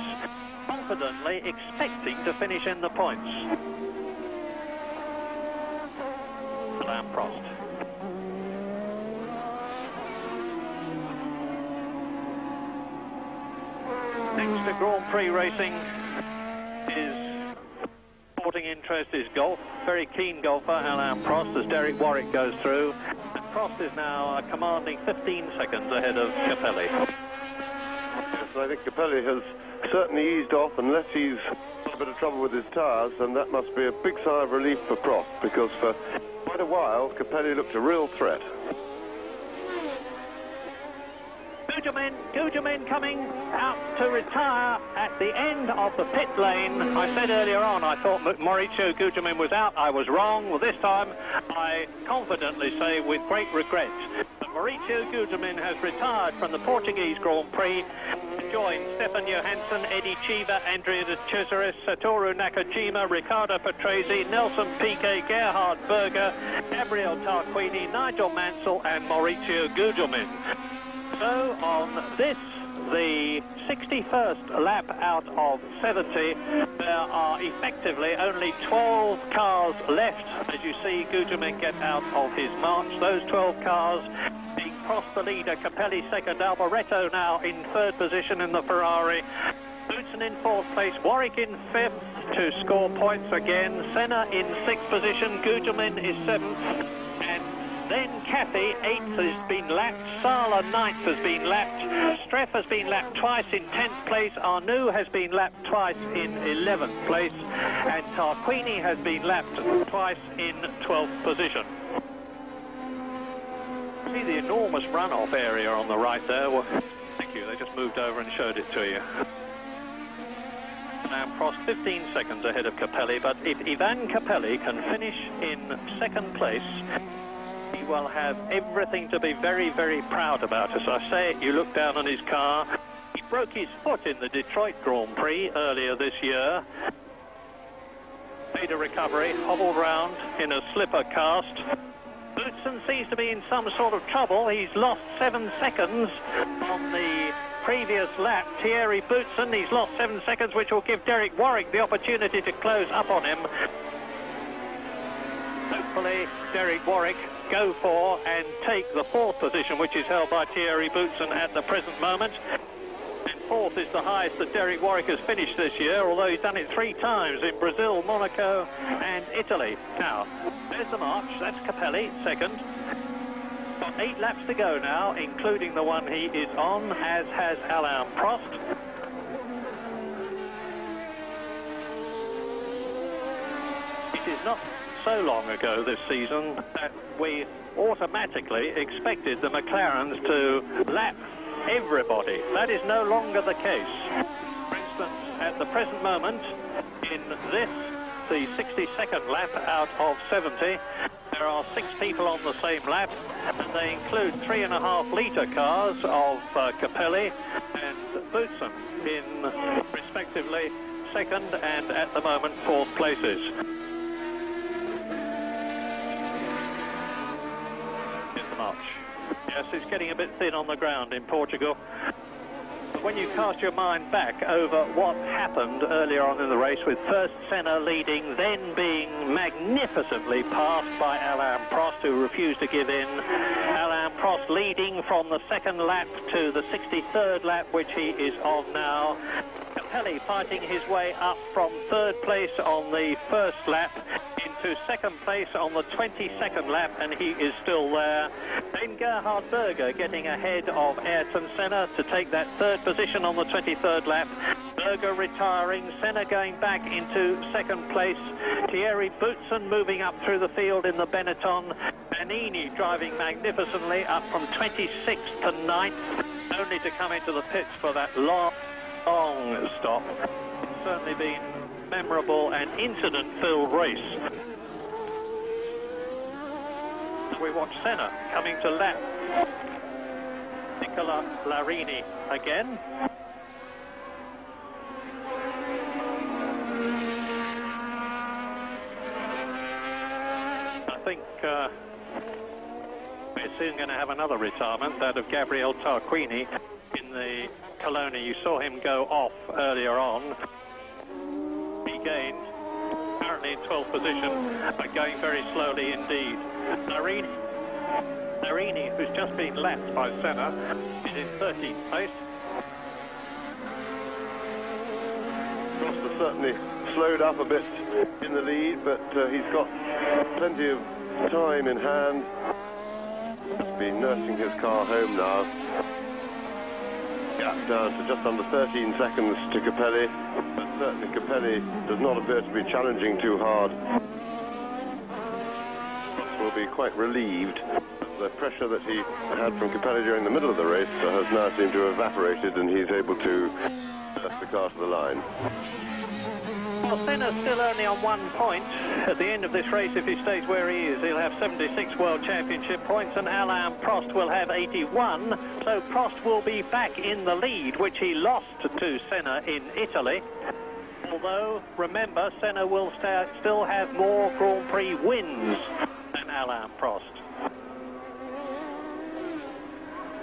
confidently expecting to finish in the points. Alain Prost. Next to Grand-Pri racing is sporting interest is golf. Very keen golfer, Alain Prost, as Derek Warwick goes through. And Prost is now commanding 15 seconds ahead of Capelli. Yes, I think Capelli has certainly eased off, unless he's got a bit of trouble with his tyres, and that must be a big sigh of relief for Prost, because for quite a while Capelli looked a real threat. Gugelmin coming out to retire at the end of the pit lane. I said earlier on I thought Maurizio Gugelmin was out. I was wrong. Well, this time I confidently say with great regret that Maurizio Gugelmin has retired from the Portuguese Grand Prix to join Stefan Johansson, Eddie Cheever, Andrea de Cesaris, Satoru Nakajima, Riccardo Patrese, Nelson Piquet, Gerhard Berger, Gabriel Tarquini, Nigel Mansell and Maurizio Gugelmin. So on this, the 61st lap out of 70, there are effectively only 12 cars left. As you see Gugelmin get out of his march, those 12 cars being Prost the leader, Capelli second, Alboreto now in third position in the Ferrari, Boutsen in fourth place, Warwick in fifth to score points again, Senna in sixth position, Gugelmin is seventh, and then Caffey, 8th, has been lapped. Sala, 9th, has been lapped. Streff has been lapped twice in 10th place. Arnoux has been lapped twice in 11th place. And Tarquini has been lapped twice in 12th position. See the enormous runoff area on the right there? Well, thank you. They just moved over and showed it to you. Now Prost 15 seconds ahead of Capelli. But if Ivan Capelli can finish in second place, he will have everything to be very, very proud about. As I say it, you look down on his car. He broke his foot in the Detroit Grand Prix earlier this year. made a recovery, hobbled round in a slipper cast. Boutsen seems to be in some sort of trouble. He's lost 7 seconds on the previous lap. Thierry Boutsen, he's lost 7 seconds, which will give Derek Warwick the opportunity to close up on him. Hopefully, Derek Warwick go for and take the 4th position, which is held by Thierry Boutsen at the present moment. And 4th is the highest that Derek Warwick has finished this year, although he's done it 3 times in Brazil, Monaco and Italy. Now, there's the march. That's Capelli, second. Got 8 laps to go now, including the one he is on, as has Alain Prost. It is not so long ago this season that we automatically expected the McLarens to lap everybody. That is no longer the case. For instance, at the present moment, in this, the 62nd lap out of 70, there are 6 people on the same lap, and they include 3.5 litre cars of Capelli and Boutsen in respectively 2nd and at the moment 4th places. March. Yes, it's getting a bit thin on the ground in Portugal. But when you cast your mind back over what happened earlier on in the race, with first Senna leading, then being magnificently passed by Alain Prost, who refused to give in. Alain Prost leading from the 2nd lap to the 63rd lap, which he is on now. Capelli fighting his way up from 3rd place on the 1st lap into 2nd place on the 22nd lap, and he is still there. Then Gerhard Berger getting ahead of Ayrton Senna to take that 3rd position on the 23rd lap. Berger retiring, Senna going back into 2nd place. Thierry Boutsen moving up through the field in the Benetton. Nannini driving magnificently up from 26th to 9th, only to come into the pits for that long stop. It's certainly been memorable and incident-filled race. We watch Senna coming to lap Nicola Larini again. I think we're soon going to have another retirement, that of Gabriele Tarquini in the Colonna. You saw him go off earlier on. He gained, apparently in 12th position, but going very slowly indeed. Larini, who's just been lapped by Senna, is in 13th place. Prost has certainly slowed up a bit in the lead, but he's got plenty of time in hand. He's been nursing his car home now. Gap down to just under 13 seconds to Capelli, but certainly Capelli does not appear to be challenging too hard. Prost will be quite relieved. The pressure that he had from Capelli during the middle of the race has now seemed to have evaporated, and he's able to nurse the car to the line. Well, Senna's still only on 1 point. At the end of this race, if he stays where he is, he'll have 76 World Championship points, and Alain Prost will have 81. So Prost will be back in the lead, which he lost to Senna in Italy. Although, remember, Senna will still have more Grand Prix wins than Alain Prost.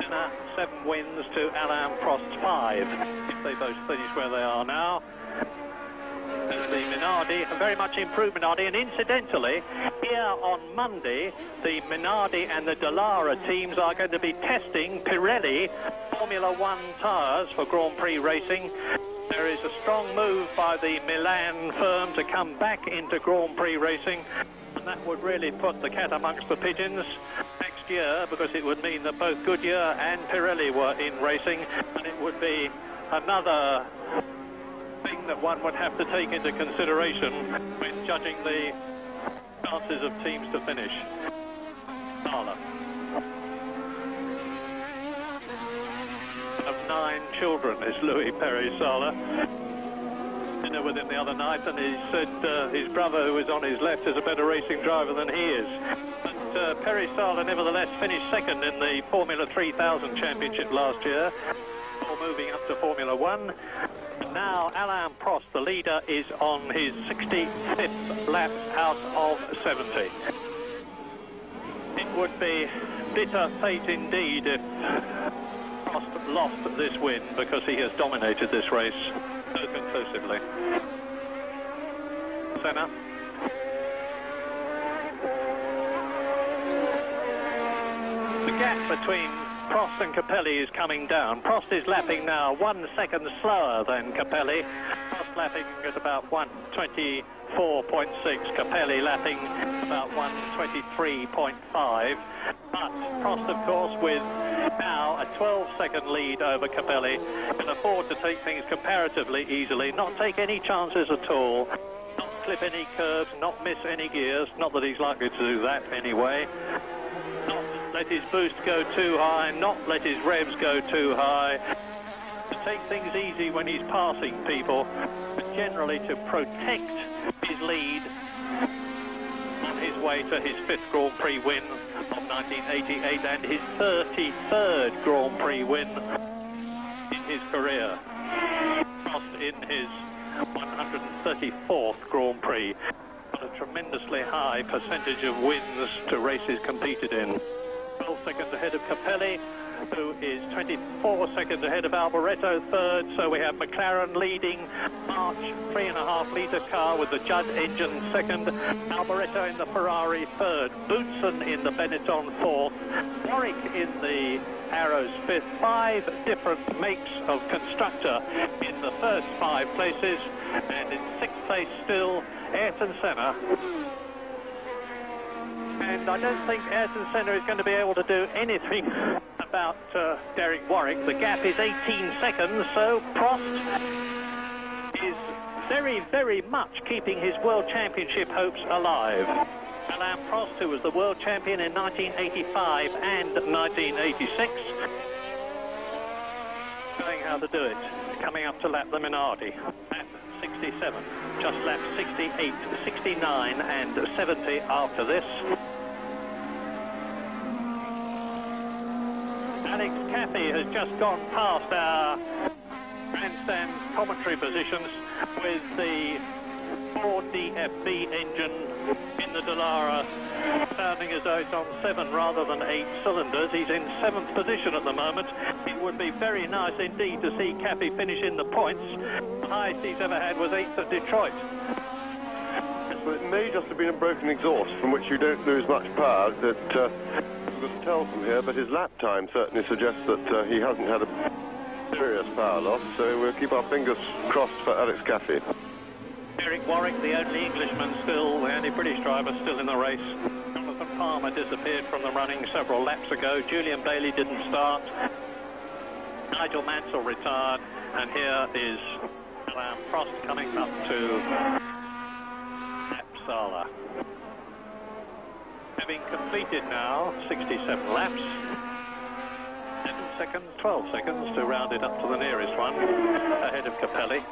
Senna, 7 wins to Alain Prost's 5, if they both finish where they are now. As the Minardi, a very much improved Minardi, and incidentally, here on Monday, the Minardi and the Dallara teams are going to be testing Pirelli Formula One tyres for Grand Prix racing. There is a strong move by the Milan firm to come back into Grand Prix racing, and that would really put the cat amongst the pigeons next year, because it would mean that both Goodyear and Pirelli were in racing, and it would be another thing that one would have to take into consideration when judging the chances of teams to finish. Sala. Of 9 children is Louis Perry-Sala. Dinner with him the other night, and he said his brother, who is on his left, is a better racing driver than he is. But Perry-Sala nevertheless finished 2nd in the Formula 3000 Championship last year, before moving up to Formula 1. Now Alain Prost, the leader, is on his 65th lap out of 70. It would be bitter fate indeed if Prost lost this win, because he has dominated this race so conclusively. Senna. The gap between Prost and Capelli is coming down. Prost is lapping now 1 second slower than Capelli. Prost lapping at about 1:24.6. Capelli lapping about 1:23.5. But Prost, of course, with now a 12-second lead over Capelli, can afford to take things comparatively easily, not take any chances at all, not clip any curves, not miss any gears. Not that he's likely to do that anyway. Not let his boost go too high, not let his revs go too high. To take things easy when he's passing people, but generally to protect his lead on his way to his 5th Grand Prix win of 1988 and his 33rd Grand Prix win in his career. Prost in his 134th Grand Prix. A tremendously high percentage of wins to races competed in. 12 seconds ahead of Capelli, who is 24 seconds ahead of Alboreto, third. So we have McLaren leading, March 3.5-litre car with the Judd engine second, Alboreto in the Ferrari third, Boutsen in the Benetton fourth, Warwick in the Arrows fifth. 5 different makes of constructor in the first 5 places, and in 6th place still Ayrton Senna. And I don't think Ayrton Senna is going to be able to do anything about Derek Warwick. The gap is 18 seconds, so Prost is very, very much keeping his World Championship hopes alive. Alain Prost, who was the World Champion in 1985 and 1986, knowing how to do it, coming up to lap the Minardi. 67, just laps 68, 69 and 70 after this. Alex Caffey has just gone past our grandstand commentary positions with the Ford DFB engine in the Dallara, sounding as though it's on 7 rather than 8 cylinders. He's in 7th position at the moment. It would be very nice indeed to see Caffey finish in the points. The highest he's ever had was 8th at Detroit. Well, it may just have been a broken exhaust from which you don't lose much power. That you can tell from here, but his lap time certainly suggests that he hasn't had a serious power loss. So we'll keep our fingers crossed for Alex Caffey. Derek Warwick, the only Englishman still, the only British driver still in the race. Jonathan Palmer disappeared from the running several laps ago. Julian Bailey didn't start. Nigel Mansell retired. And here is Alain Prost coming up to Apsala. Having completed now 67 laps, 7 seconds, 12 seconds to round it up to the nearest one, ahead of Capelli.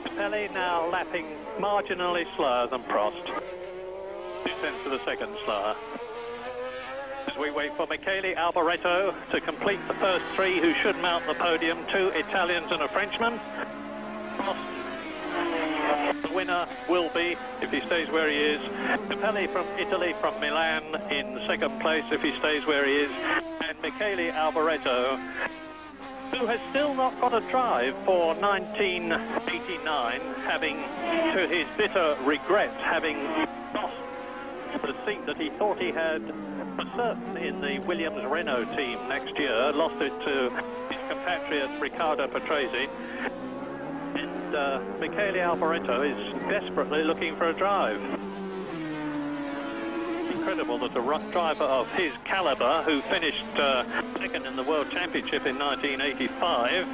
Capelli now lapping marginally slower than Prost. 2 tenths of a second slower. As we wait for Michele Alboreto to complete the first 3 who should mount the podium, 2 Italians and a Frenchman. Prost, the winner will be, if he stays where he is, Capelli from Italy, from Milan in 2nd place if he stays where he is, and Michele Alboreto, who has still not got a drive for 1989, having, to his bitter regret, having lost the seat that he thought he had for certain in the Williams-Renault team next year, lost it to his compatriot Riccardo Patrese, and Michele Alboreto is desperately looking for a drive. Incredible that a driver of his caliber, who finished 2nd in the World Championship in 1985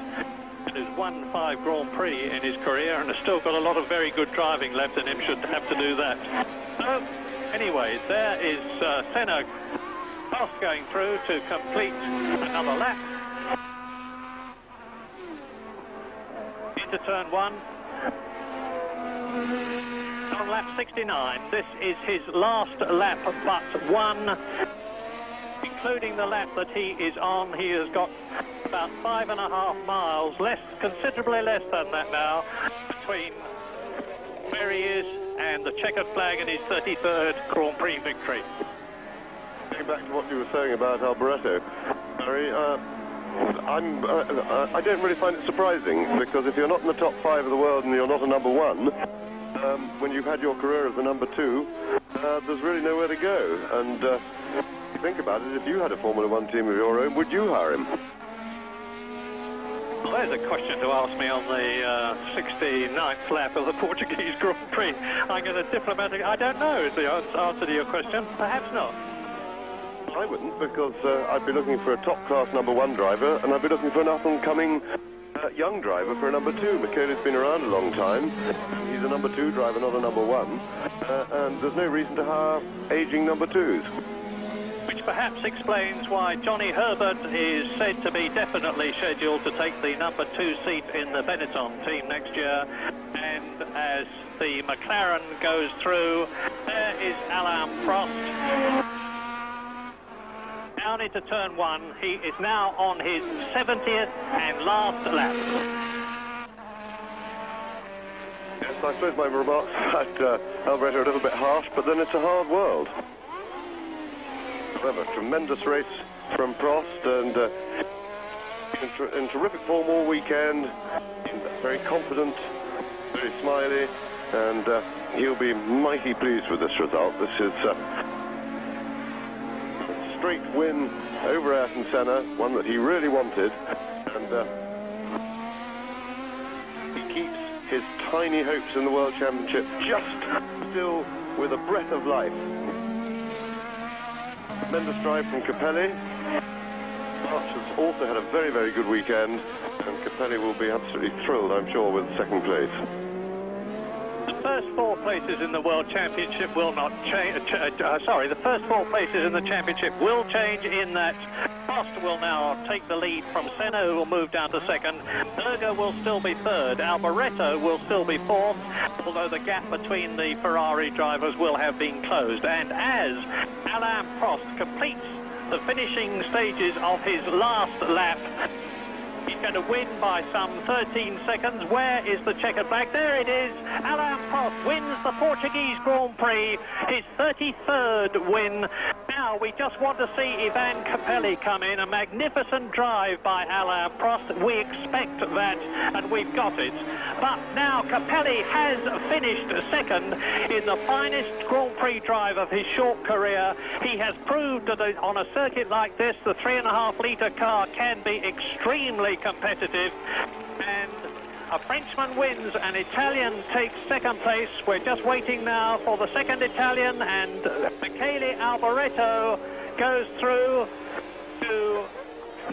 and has won 5 Grand Prix in his career and has still got a lot of very good driving left in him, should have to do that. So, anyway, there is Senna Prost going through to complete another lap. Into turn 1. On lap 69, this is his last lap but one. including the lap that he is on. He has got about 5.5 miles, considerably less than that now, between where he is and the checkered flag and his 33rd Grand Prix victory. Going back to what you were saying about Alboreto, Barry, I don't really find it surprising, because if you're not in the top 5 of the world and you're not a number 1, when you've had your career as a number 2, there's really nowhere to go. And if you think about it, if you had a Formula 1 team of your own, would you hire him? Well, there's a question to ask me on the 69th lap of the Portuguese Grand Prix. I'm going to diplomatic. I don't know is the answer to your question. Perhaps not. I wouldn't, because I'd be looking for a top-class number 1 driver, and I'd be looking for an up-and-coming young driver for a number 2. Michele's been around a long time. He's a number 2 driver, not a number 1. And there's no reason to hire aging number 2s. Which perhaps explains why Johnny Herbert is said to be definitely scheduled to take the number 2 seat in the Benetton team next year. And as the McLaren goes through, there is Alain Prost. Down into turn 1, he is now on his 70th and last lap. Yes, I suppose my remarks at Alboreto are a little bit harsh, but then it's a hard world. However, tremendous race from Prost, and in terrific form all weekend. Very confident, very smiley, and he'll be mighty pleased with this result. This is straight win over Ayrton Senna, one that he really wanted, and he keeps his tiny hopes in the World Championship just still with a breath of life. Tremendous drive from Capelli. March has also had a very, very good weekend, and Capelli will be absolutely thrilled, I'm sure, with second place. The first 4 places in the World Championship will not change. The first 4 places in the championship will change in that Prost will now take the lead from Senna, who will move down to second. Berger will still be third. Alboreto will still be fourth, although the gap between the Ferrari drivers will have been closed. And as Alain Prost completes the finishing stages of his last lap, he's going to win by some 13 seconds. Where is the checkered flag? There it is. Alain Prost wins the Portuguese Grand Prix, his 33rd win. Now we just want to see Ivan Capelli come in. A magnificent drive by Alain Prost. We expect that, and we've got it. But now Capelli has finished second in the finest Grand Prix drive of his short career. He has proved that on a circuit like this, the 3.5-litre car can be extremely competitive, and a Frenchman wins, an Italian takes second place. We're just waiting now for the second Italian, and Michele Alboreto goes through to...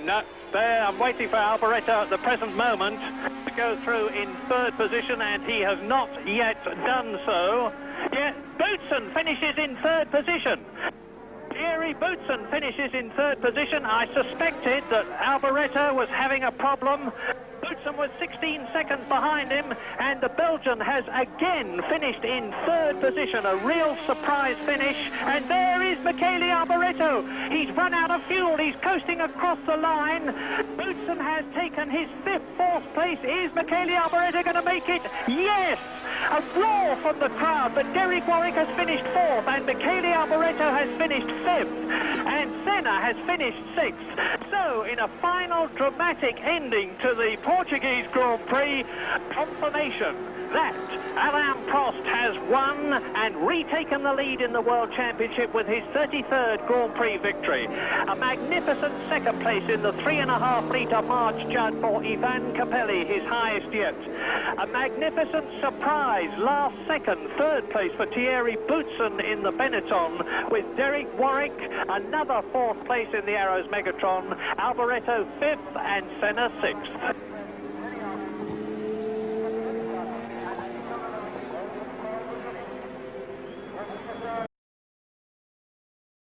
No, there, I'm waiting for Alboreto at the present moment to go through in third position, and he has not yet done so. Yet Boutsen finishes in third position. Thierry Boutsen finishes in third position. I suspected that Alboreto was having a problem. Boutsen was 16 seconds behind him, and the Belgian has again finished in third position. A real surprise finish, and there is Michele Alboreto. He's run out of fuel. He's coasting across the line. Boutsen has taken his fourth place. Is Michele Alboreto going to make it? Yes! A roar from the crowd, but Derek Warwick has finished fourth, and Michele Alboreto has finished fifth, and Senna has finished sixth. So, in a final dramatic ending to the Portuguese Grand Prix, confirmation that Alain Prost has won and retaken the lead in the World Championship with his 33rd Grand Prix victory. A magnificent second place in the 3.5-litre March Judd for Ivan Capelli, his highest yet. A magnificent surprise last second, third place for Thierry Boutsen in the Benetton, with Derek Warwick another fourth place in the Arrows Megatron, Alboreto fifth and Senna sixth.